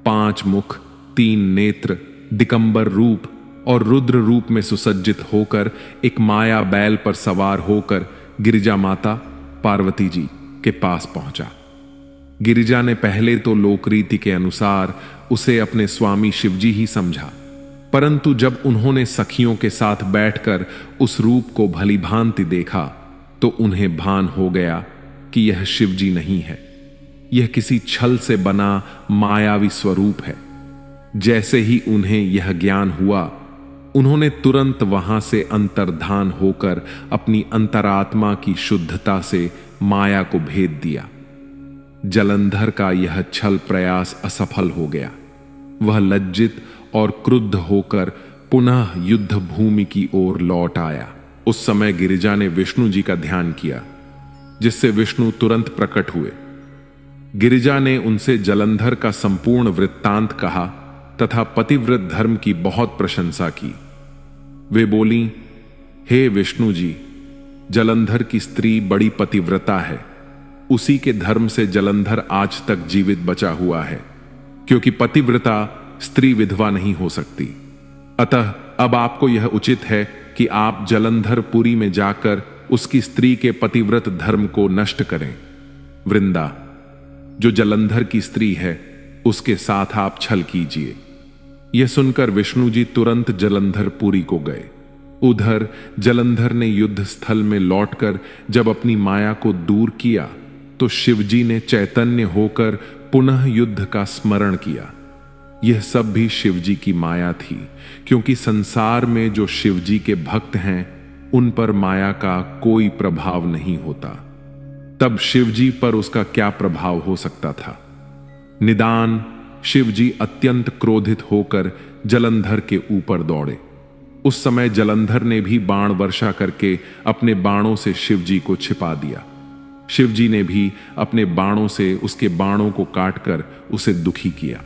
5 मुख, 3 नेत्र, दिगंबर रूप और रुद्र रूप में सुसज्जित होकर एक माया बैल पर सवार होकर गिरिजा माता पार्वती जी के पास पहुंचा। गिरिजा ने पहले तो लोकरीति के अनुसार उसे अपने स्वामी शिवजी ही समझा, परंतु जब उन्होंने सखियों के साथ बैठकर उस रूप को भली भांति देखा तो उन्हें भान हो गया कि यह शिवजी नहीं है, यह किसी छल से बना मायावी स्वरूप है। जैसे ही उन्हें यह ज्ञान हुआ, उन्होंने तुरंत वहां से अंतर्धान होकर अपनी अंतरात्मा की शुद्धता से माया को भेद दिया। जलंधर का यह छल प्रयास असफल हो गया। वह लज्जित और क्रुद्ध होकर पुनः युद्ध भूमि की ओर लौट आया। उस समय गिरिजा ने विष्णु जी का ध्यान किया, जिससे विष्णु तुरंत प्रकट हुए। गिरिजा ने उनसे जलंधर का संपूर्ण वृत्तांत कहा तथा पतिव्रत धर्म की बहुत प्रशंसा की। वे बोली, हे विष्णु जी, जलंधर की स्त्री बड़ी पतिव्रता है। उसी के धर्म से जलंधर आज तक जीवित बचा हुआ है, क्योंकि पतिव्रता स्त्री विधवा नहीं हो सकती। अतः अब आपको यह उचित है कि आप जलंधरपुरी में जाकर उसकी स्त्री के पतिव्रत धर्म को नष्ट करें। वृंदा, जो जलंधर की स्त्री है, उसके साथ आप छल कीजिए। यह सुनकर विष्णु जी तुरंत जलंधरपुरी को गए। उधर जलंधर ने युद्ध स्थल में लौटकर जब अपनी माया को दूर किया तो शिवजी ने चैतन्य होकर पुनः युद्ध का स्मरण किया। यह सब भी शिवजी की माया थी, क्योंकि संसार में जो शिवजी के भक्त हैं उन पर माया का कोई प्रभाव नहीं होता। तब शिवजी पर उसका क्या प्रभाव हो सकता था? निदान शिवजी अत्यंत क्रोधित होकर जलंधर के ऊपर दौड़े। उस समय जलंधर ने भी बाण वर्षा करके अपने बाणों से शिवजी को छिपा दिया। शिवजी ने भी अपने बाणों से उसके बाणों को काटकर उसे दुखी किया।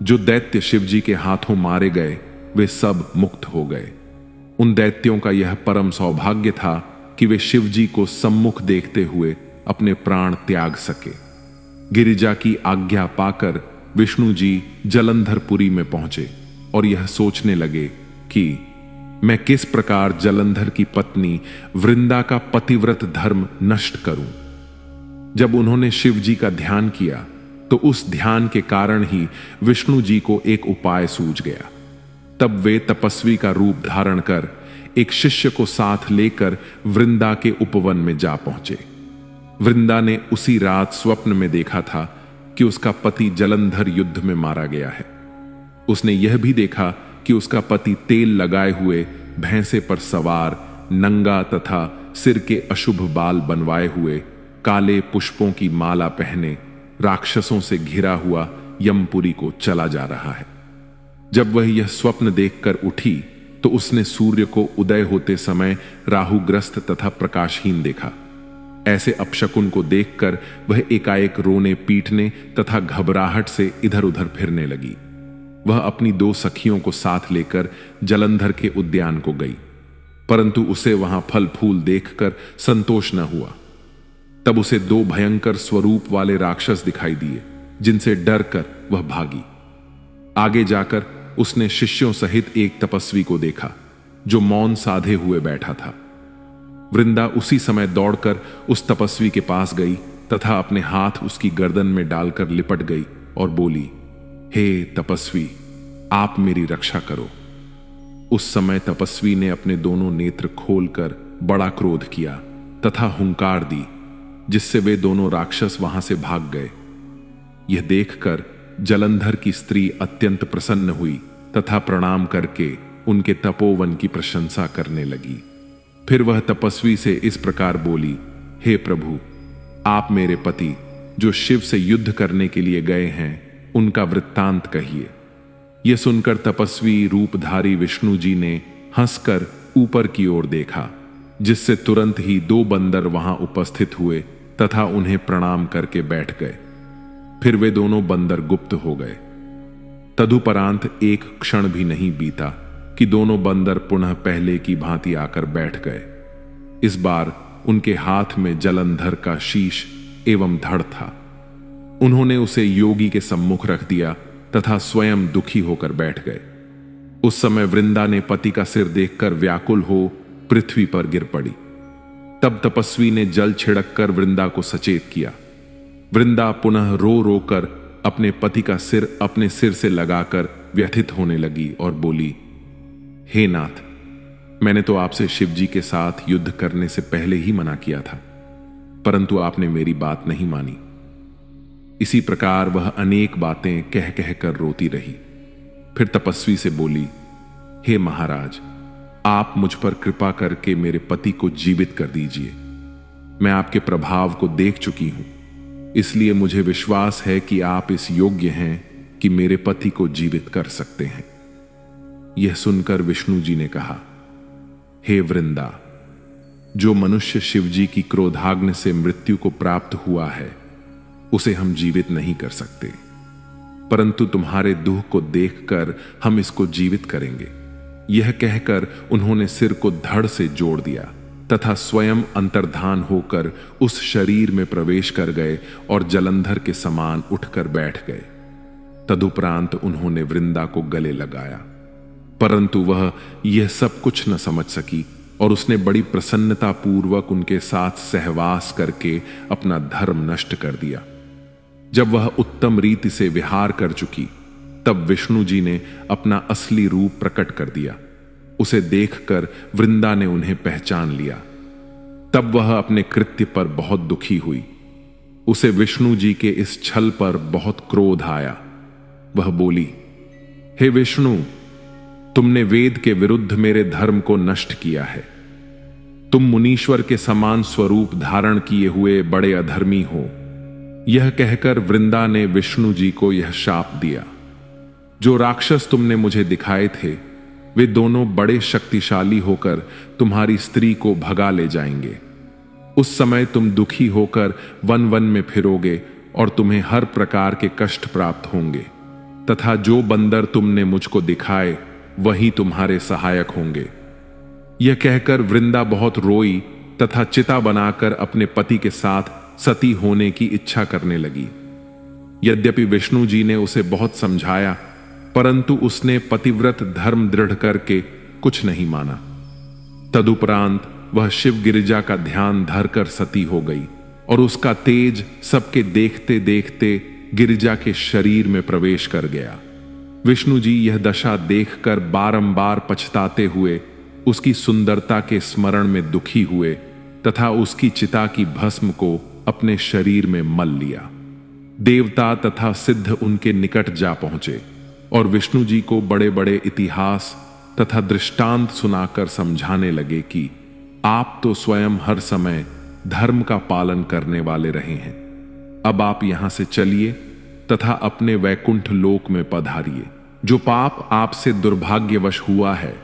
जो दैत्य शिवजी के हाथों मारे गए वे सब मुक्त हो गए। उन दैत्यों का यह परम सौभाग्य था कि वे शिवजी को सम्मुख देखते हुए अपने प्राण त्याग सके। गिरिजा की आज्ञा पाकर विष्णु जी जलंधरपुरी में पहुंचे और यह सोचने लगे कि मैं किस प्रकार जलंधर की पत्नी वृंदा का पतिव्रत धर्म नष्ट करूं। जब उन्होंने शिव जी का ध्यान किया तो उस ध्यान के कारण ही विष्णु जी को एक उपाय सूझ गया। तब वे तपस्वी का रूप धारण कर एक शिष्य को साथ लेकर वृंदा के उपवन में जा पहुंचे। वृंदा ने उसी रात स्वप्न में देखा था कि उसका पति जलंधर युद्ध में मारा गया है। उसने यह भी देखा कि उसका पति तेल लगाए हुए भैंसे पर सवार, नंगा तथा सिर के अशुभ बाल बनवाए हुए, काले पुष्पों की माला पहने, राक्षसों से घिरा हुआ यमपुरी को चला जा रहा है। जब वह यह स्वप्न देखकर उठी तो उसने सूर्य को उदय होते समय राहुग्रस्त तथा प्रकाशहीन देखा। ऐसे अपशकुन को देखकर वह एकाएक रोने पीटने तथा घबराहट से इधर उधर फिरने लगी। वह अपनी 2 सखियों को साथ लेकर जलंधर के उद्यान को गई, परंतु उसे वहां फल फूल देखकर संतोष न हुआ। तब उसे 2 भयंकर स्वरूप वाले राक्षस दिखाई दिए, जिनसे डरकर वह भागी। आगे जाकर उसने शिष्यों सहित एक तपस्वी को देखा जो मौन साधे हुए बैठा था। वृंदा उसी समय दौड़कर उस तपस्वी के पास गई तथा अपने हाथ उसकी गर्दन में डालकर लिपट गई और बोली, हे तपस्वी, आप मेरी रक्षा करो। उस समय तपस्वी ने अपने दोनों नेत्र खोलकर बड़ा क्रोध किया तथा हुंकार दी, जिससे वे दोनों राक्षस वहां से भाग गए। यह देखकर जलंधर की स्त्री अत्यंत प्रसन्न हुई तथा प्रणाम करके उनके तपोवन की प्रशंसा करने लगी। फिर वह तपस्वी से इस प्रकार बोली, हे प्रभु, आप मेरे पति जो शिव से युद्ध करने के लिए गए हैं, उनका वृत्तांत कहिए। यह सुनकर तपस्वी रूपधारी विष्णु जी ने हंसकर ऊपर की ओर देखा, जिससे तुरंत ही 2 बंदर वहां उपस्थित हुए तथा उन्हें प्रणाम करके बैठ गए। फिर वे दोनों बंदर गुप्त हो गए। तदुपरांत एक क्षण भी नहीं बीता कि दोनों बंदर पुनः पहले की भांति आकर बैठ गए। इस बार उनके हाथ में जलंधर का शीश एवं धड़ था। उन्होंने उसे योगी के सम्मुख रख दिया तथा स्वयं दुखी होकर बैठ गए। उस समय वृंदा ने पति का सिर देखकर व्याकुल हो पृथ्वी पर गिर पड़ी। तब तपस्वी ने जल छिड़क कर वृंदा को सचेत किया। वृंदा पुनः रो रो कर अपने पति का सिर अपने सिर से लगाकर व्यथित होने लगी और बोली, हे नाथ, मैंने तो आपसे शिवजी के साथ युद्ध करने से पहले ही मना किया था, परंतु आपने मेरी बात नहीं मानी। इसी प्रकार वह अनेक बातें कह कह कर रोती रही। फिर तपस्वी से बोली, हे महाराज, आप मुझ पर कृपा करके मेरे पति को जीवित कर दीजिए। मैं आपके प्रभाव को देख चुकी हूं, इसलिए मुझे विश्वास है कि आप इस योग्य हैं कि मेरे पति को जीवित कर सकते हैं। यह सुनकर विष्णु जी ने कहा, हे वृंदा, जो मनुष्य शिवजी की क्रोधाग्नि से मृत्यु को प्राप्त हुआ है, उसे हम जीवित नहीं कर सकते, परंतु तुम्हारे दुख को देखकर हम इसको जीवित करेंगे। यह कहकर उन्होंने सिर को धड़ से जोड़ दिया तथा स्वयं अंतर्धान होकर उस शरीर में प्रवेश कर गए और जलंधर के समान उठकर बैठ गए। तदुपरांत उन्होंने वृंदा को गले लगाया, परंतु वह यह सब कुछ न समझ सकी और उसने बड़ी प्रसन्नता पूर्वक उनके साथ सहवास करके अपना धर्म नष्ट कर दिया। जब वह उत्तम रीति से विहार कर चुकी, तब विष्णु जी ने अपना असली रूप प्रकट कर दिया। उसे देखकर वृंदा ने उन्हें पहचान लिया। तब वह अपने कृत्य पर बहुत दुखी हुई। उसे विष्णु जी के इस छल पर बहुत क्रोध आया। वह बोली, हे विष्णु, तुमने वेद के विरुद्ध मेरे धर्म को नष्ट किया है। तुम मुनीश्वर के समान स्वरूप धारण किए हुए बड़े अधर्मी हो। यह कहकर वृंदा ने विष्णु जी को यह शाप दिया, जो राक्षस तुमने मुझे दिखाए थे, वे दोनों बड़े शक्तिशाली होकर तुम्हारी स्त्री को भगा ले जाएंगे। उस समय तुम दुखी होकर वन वन में फिरोगे और तुम्हें हर प्रकार के कष्ट प्राप्त होंगे, तथा जो बंदर तुमने मुझको दिखाए वही तुम्हारे सहायक होंगे। यह कहकर वृंदा बहुत रोई तथा चिता बनाकर अपने पति के साथ सती होने की इच्छा करने लगी। यद्यपि विष्णु जी ने उसे बहुत समझाया, परंतु उसने पतिव्रत धर्म दृढ़ करके कुछ नहीं माना। तदुपरांत वह शिव गिरिजा का ध्यान धरकर सती हो गई और उसका तेज सबके देखते देखते गिरिजा के शरीर में प्रवेश कर गया। विष्णु जी यह दशा देखकर बारंबार पछताते हुए उसकी सुंदरता के स्मरण में दुखी हुए तथा उसकी चिता की भस्म को अपने शरीर में मल लिया। देवता तथा सिद्ध उनके निकट जा पहुंचे और विष्णु जी को बड़े बड़े इतिहास तथा दृष्टांत सुनाकर समझाने लगे कि आप तो स्वयं हर समय धर्म का पालन करने वाले रहे हैं। अब आप यहां से चलिए तथा अपने वैकुंठ लोक में पधारिए। जो पाप आपसे दुर्भाग्यवश हुआ है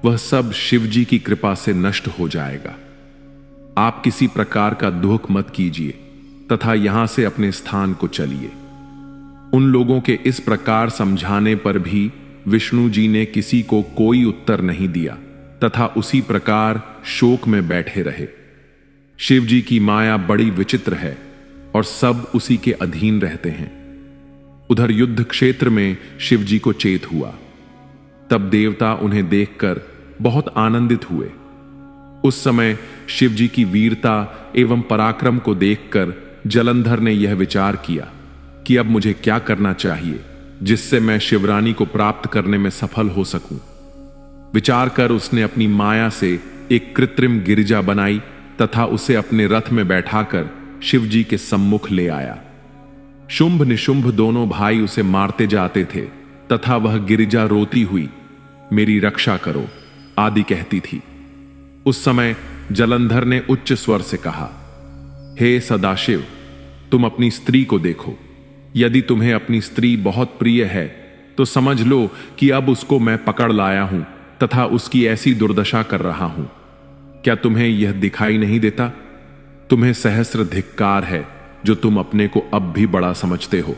वह सब शिव जी की कृपा से नष्ट हो जाएगा। आप किसी प्रकार का दुख मत कीजिए तथा यहां से अपने स्थान को चलिए। उन लोगों के इस प्रकार समझाने पर भी विष्णु जी ने किसी को कोई उत्तर नहीं दिया तथा उसी प्रकार शोक में बैठे रहे। शिव जी की माया बड़ी विचित्र है और सब उसी के अधीन रहते हैं। उधर युद्ध क्षेत्र में शिव जी को चेत हुआ। तब देवता उन्हें देखकर बहुत आनंदित हुए। उस समय शिव जी की वीरता एवं पराक्रम को देखकर जलंधर ने यह विचार किया कि अब मुझे क्या करना चाहिए जिससे मैं शिवरानी को प्राप्त करने में सफल हो सकूं। विचार कर उसने अपनी माया से एक कृत्रिम गिरिजा बनाई तथा उसे अपने रथ में बैठाकर शिव जी के सम्मुख ले आया। शुंभ निशुंभ दोनों भाई उसे मारते जाते थे तथा वह गिरिजा रोती हुई मेरी रक्षा करो आदि कहती थी। उस समय जलंधर ने उच्च स्वर से कहा, हे सदाशिव, तुम अपनी स्त्री को देखो। यदि तुम्हें अपनी स्त्री बहुत प्रिय है तो समझ लो कि अब उसको मैं पकड़ लाया हूं तथा उसकी ऐसी दुर्दशा कर रहा हूं। क्या तुम्हें यह दिखाई नहीं देता? तुम्हें सहस्र धिक्कार है जो तुम अपने को अब भी बड़ा समझते हो।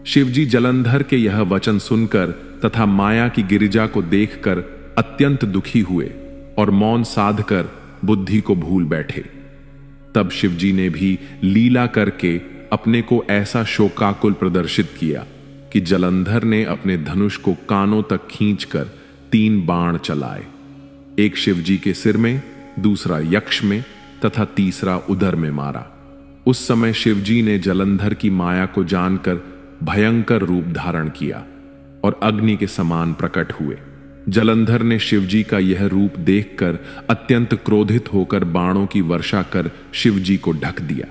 शिवजी जलंधर के यह वचन सुनकर तथा माया की गिरिजा को देखकर अत्यंत दुखी हुए और मौन साधकर बुद्धि को भूल बैठे। तब शिवजी ने भी लीला करके अपने को ऐसा शोकाकुल प्रदर्शित किया कि जलंधर ने अपने धनुष को कानों तक खींचकर 3 बाण चलाए। एक शिवजी के सिर में, दूसरा यक्ष में तथा तीसरा उदर में मारा। उस समय शिवजी ने जलंधर की माया को जानकर भयंकर रूप धारण किया और अग्नि के समान प्रकट हुए। जलंधर ने शिवजी का यह रूप देखकर अत्यंत क्रोधित होकर बाणों की वर्षा कर शिवजी को ढक दिया।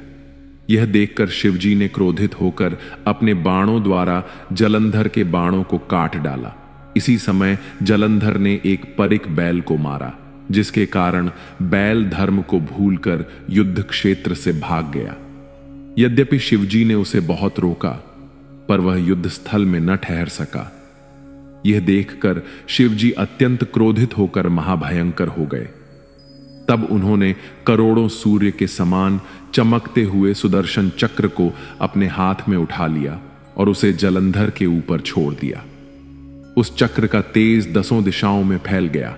यह देखकर शिवजी ने क्रोधित होकर अपने बाणों द्वारा जलंधर के बाणों को काट डाला। इसी समय जलंधर ने एक परिक बैल को मारा, जिसके कारण बैल धर्म को भूलकर युद्ध क्षेत्र से भाग गया। यद्यपि शिवजी ने उसे बहुत रोका, पर वह युद्ध स्थल में न ठहर सका। यह देखकर शिवजी अत्यंत क्रोधित होकर महाभयंकर हो गए। तब उन्होंने करोड़ों सूर्य के समान चमकते हुए सुदर्शन चक्र को अपने हाथ में उठा लिया और उसे जलंधर के ऊपर छोड़ दिया। उस चक्र का तेज 10 दिशाओं में फैल गया।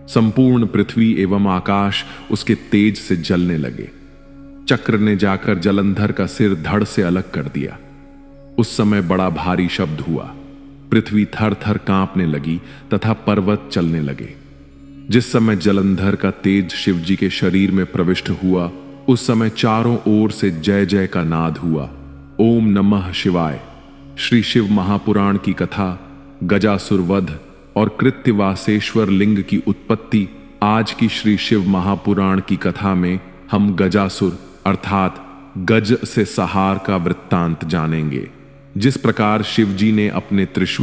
संपूर्ण पृथ्वी एवं आकाश उसके तेज से जलने लगे। चक्र ने जाकर जलंधर का सिर धड़ से अलग कर दिया। उस समय बड़ा भारी शब्द हुआ। पृथ्वी थर थर कांपने लगी तथा पर्वत चलने लगे। जिस समय जलंधर का तेज शिवजी के शरीर में प्रविष्ट हुआ, उस समय चारों ओर से जय जय का नाद हुआ। ओम नमः शिवाय। श्री शिव महापुराण की कथा, गजासुर वध और कृत्यवासेश्वर लिंग की उत्पत्ति आज की श्री शिव महापुराण की कथा में हम गजासुर अर्थात गज से सहार का वृत्तांत जानेंगे। जिस प्रकार शिवजी ने अपने त्रिशूल